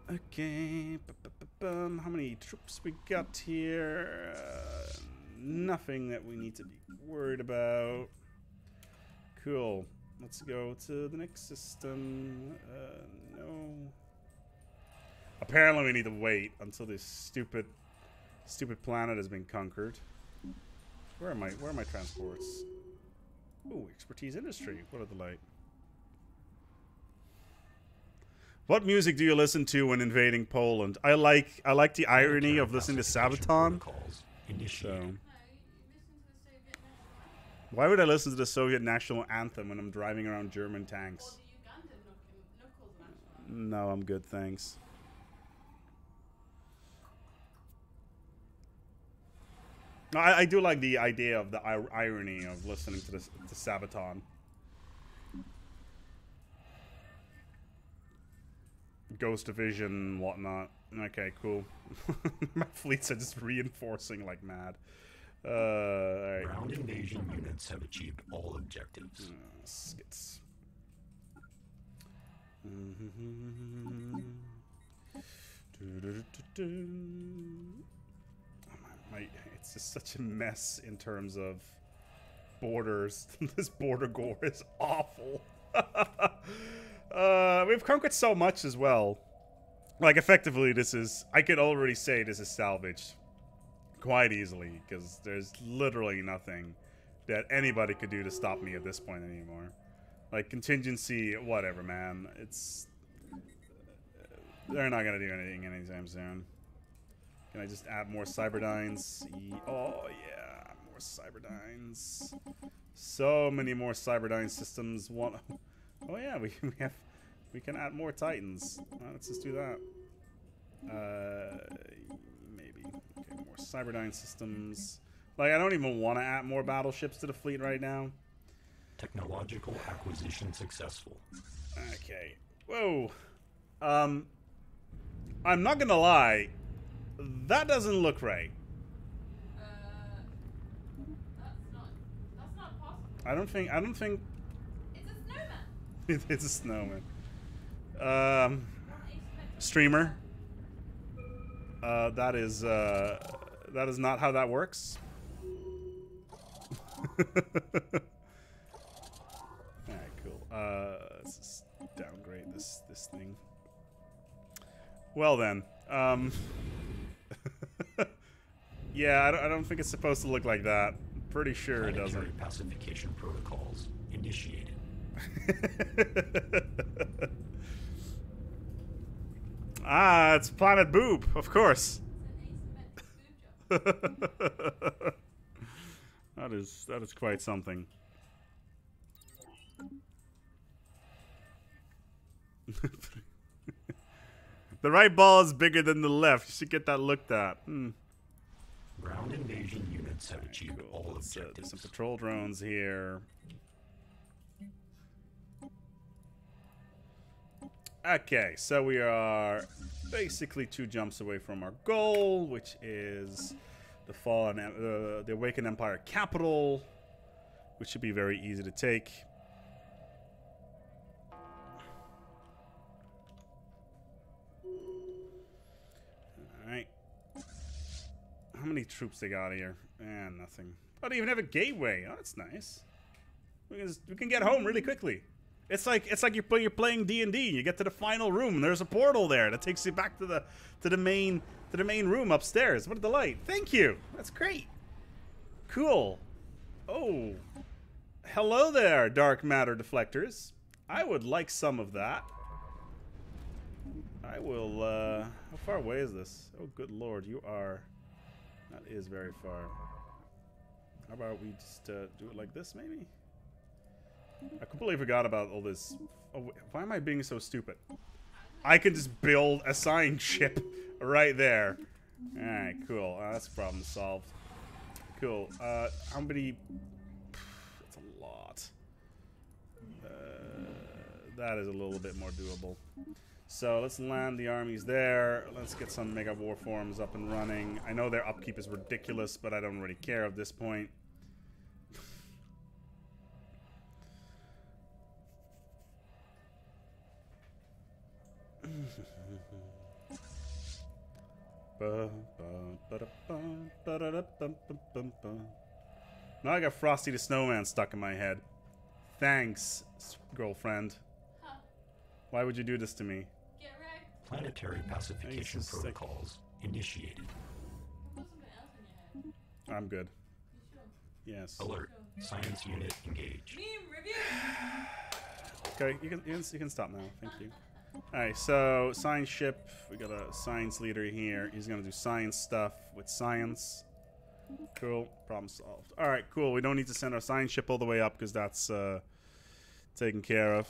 Okay. How many troops we got here? Nothing that we need to be worried about. Cool. Let's go to the next system. No. Apparently we need to wait until this stupid planet has been conquered. Where are my transports? Ooh, expertise industry. What a delight. What music do you listen to when invading Poland? I like the irony of listening to Sabaton. So, why would I listen to the Soviet national anthem when I'm driving around German tanks? No, I'm good, thanks. No, I do like the idea of the irony of listening to the Sabaton. Ghost Division, whatnot. Okay, cool. My fleets are just reinforcing like mad. Alright. Ground invasion units have achieved all objectives. Skits. It's just such a mess in terms of borders. This border gore is awful. We've conquered so much as well. Like, effectively, I could already say this is salvaged quite easily, because there's literally nothing that anybody could do to stop me at this point anymore. Like, contingency, whatever, man. They're not gonna do anything anytime soon. Can I just add more Cyberdynes? Oh, yeah, more Cyberdynes. So many more Cyberdyne systems. Oh yeah, we can add more Titans. Let's just do that. Maybe. Okay, more Cyberdyne systems. Like, I don't even want to add more battleships to the fleet right now. Technological acquisition successful. Okay. Whoa. I'm not gonna lie. That doesn't look right. That's not possible. I don't think. It's a snowman. It's a snowman. Streamer. That is not how that works. Let's just downgrade this thing. Well then, yeah, I don't think it's supposed to look like that. Pretty sure it Planetary doesn't. pacification protocols initiated. Ah, it's Planet Boob, of course. It's an asymmetric boob job. That is quite something. The right ball is bigger than the left. You should get that looked at. Ground invasion units have achieved Cool. all Let's do objectives. some patrol drones here. Okay, so we are basically 2 jumps away from our goal, which is the Awakened Empire capital, which should be very easy to take. Alright. How many troops they got here? Nothing. Oh, they even have a gateway. Oh, that's nice. We can get home really quickly. It's like you're playing D&D. You get to the final room, and there's a portal there that takes you back to the main room upstairs. What a delight! Thank you. That's great. Cool. Oh, hello there, dark matter deflectors. I would like some of that. I will. How far away is this? Oh, good lord, you are. That is very far. How about we just do it like this, maybe? I completely forgot about all this. Oh, why am I being so stupid? I can just build a science ship right there. Alright, cool. That's a problem solved. Cool. How many... That's a lot. That is a little bit more doable. So let's land the armies there. Let's get some mega war forms up and running. I know their upkeep is ridiculous, but I don't really care at this point. Now I got Frosty the Snowman stuck in my head. Thanks, girlfriend. Huh. Why would you do this to me? Get wrecked. Planetary pacification It's just like- protocols initiated. Put something else in your head. I'm good. You sure? Yes. Alert. Science unit engaged. Meme review. Okay, you can stop now. Thank you. Alright, so science ship. We got a science leader here. He's gonna do science stuff with science. Cool. Problem solved. Alright, cool. We don't need to send our science ship all the way up because that's taken care of.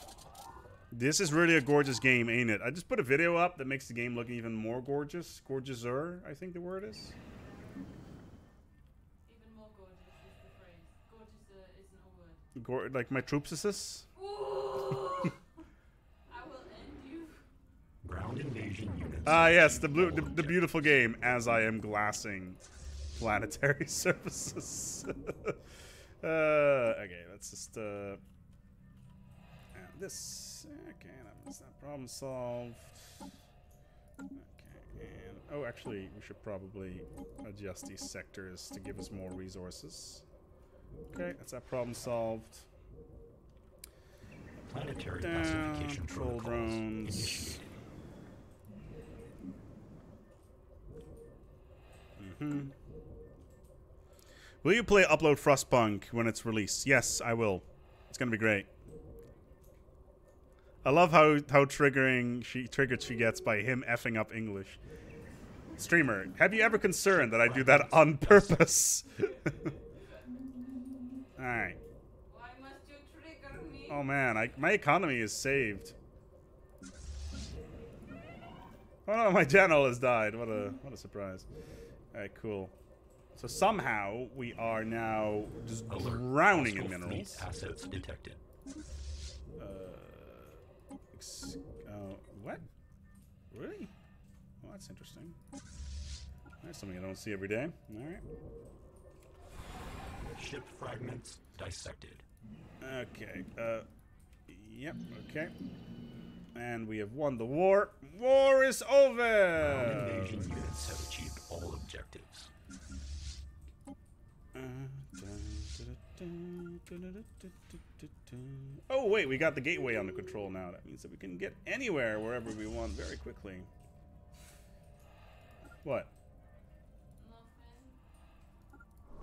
This is really a gorgeous game, ain't it? I just put a video up that makes the game look even more gorgeous. Gorgeouser, I think the word is. Even more gorgeous is the phrase. Gorgeous isn't a word. Like my troopses. Ooh. I will end you. Ground invasion units. Ah, yes, have the achieved blue, all the beautiful objectives. game. As I am glassing planetary services. Okay, let's just and this. Okay, that's that problem solved. Okay, and oh, actually, we should probably adjust these sectors to give us more resources. Okay, that's that problem solved. Planetary Down, pacification patrol protocols drones. initiated. Will you play Upload Frostpunk when it's released? Yes, I will. It's gonna be great. I love how triggered she gets by him effing up English. Streamer, have you ever concerned that I do that on purpose? Alright. Why must you trigger me? Oh man, my economy is saved. Oh no, my general has died. What a surprise. Alright, cool. So somehow we are now just Alert. drowning in Hostile minerals. fleet assets detected. What? Really? Well, that's interesting. That's something I don't see every day. Alright. Ship fragments dissected. Okay. Yep, okay. And we have won the war. War is over! Ground invasion units have achieved all objectives. Oh, wait, we got the gateway under control now. That means that we can get anywhere, wherever we want, very quickly. What?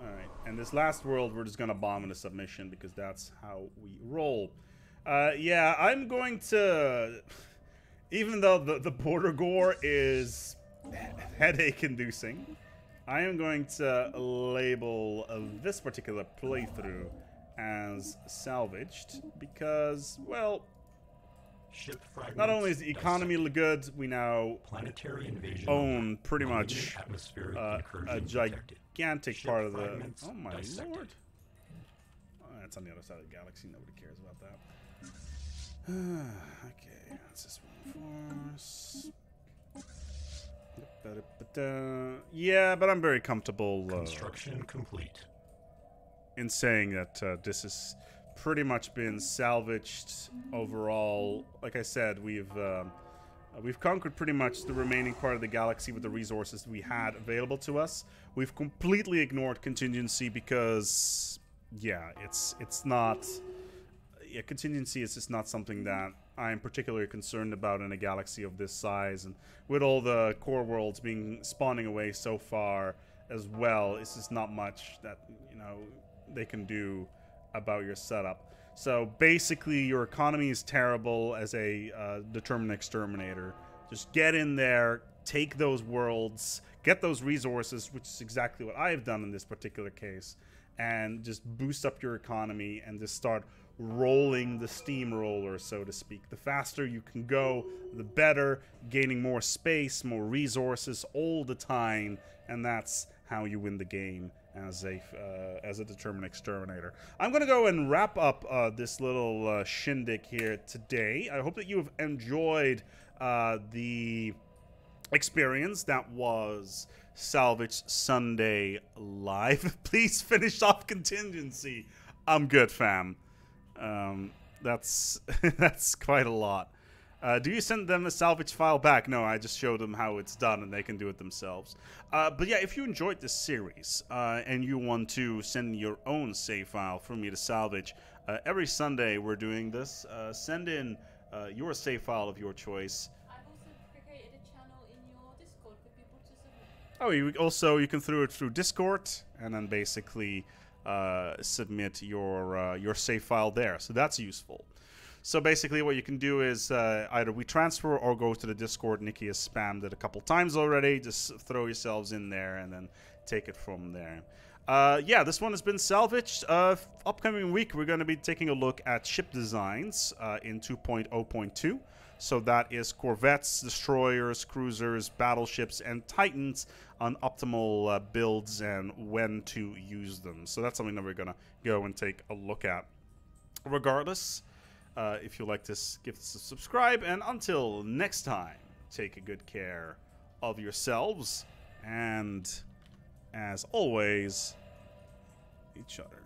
Nothing. Alright, and this last world we're just gonna bomb in a submission because that's how we roll. Yeah, I'm going to... Even though the border gore is headache-inducing, I am going to label this particular playthrough as salvaged because, well, Ship fragments not only is the economy good, we now Planetary invasion own pretty malignant much atmospheric a incursion detected. gigantic Ship part of the... fragments Oh my dissected. lord. Oh, that's on the other side of the galaxy. Nobody cares about that. Okay, that's just one force. Yeah, but I'm very comfortable Construction complete. in saying that this has pretty much been salvaged overall. Like I said, we've conquered pretty much the remaining part of the galaxy with the resources we had available to us. We've completely ignored contingency because, yeah, it's not. Yeah, contingency is just not something that I'm particularly concerned about in a galaxy of this size, and with all the core worlds spawning away so far as well, it's just not much that, you know, they can do about your setup. So basically, your economy is terrible as a determined exterminator. Just get in there, take those worlds, get those resources, which is exactly what I've done in this particular case, and just boost up your economy and just start rolling the steamroller, so to speak. The faster you can go, the better, gaining more space, more resources all the time, and that's how you win the game as a determined exterminator. I'm gonna go and wrap up this little shindig here today. I hope that you have enjoyed the experience that was Salvage Sunday live. Please finish off contingency. I'm good, fam. That's that's quite a lot. Do you send them a salvage file back? No, I just show them how it's done and they can do it themselves. But yeah, if you enjoyed this series and you want to send your own save file for me to salvage, every Sunday we're doing this. Send in your save file of your choice. I've also created a channel in your Discord for people to submit. Oh, you can throw it through Discord and then basically submit your save file there. So that's useful. So basically what you can do is either we transfer or go to the Discord. Nikki has spammed it a couple times already. Just throw yourselves in there and then take it from there. Yeah, this one has been salvaged. Upcoming week, we're going to be taking a look at ship designs in 2.0.2. So that is corvettes, destroyers, cruisers, battleships, and titans on optimal builds and when to use them. So that's something that we're going to go and take a look at. Regardless, if you like this, give us a subscribe. And until next time, take good care of yourselves. And as always, each other.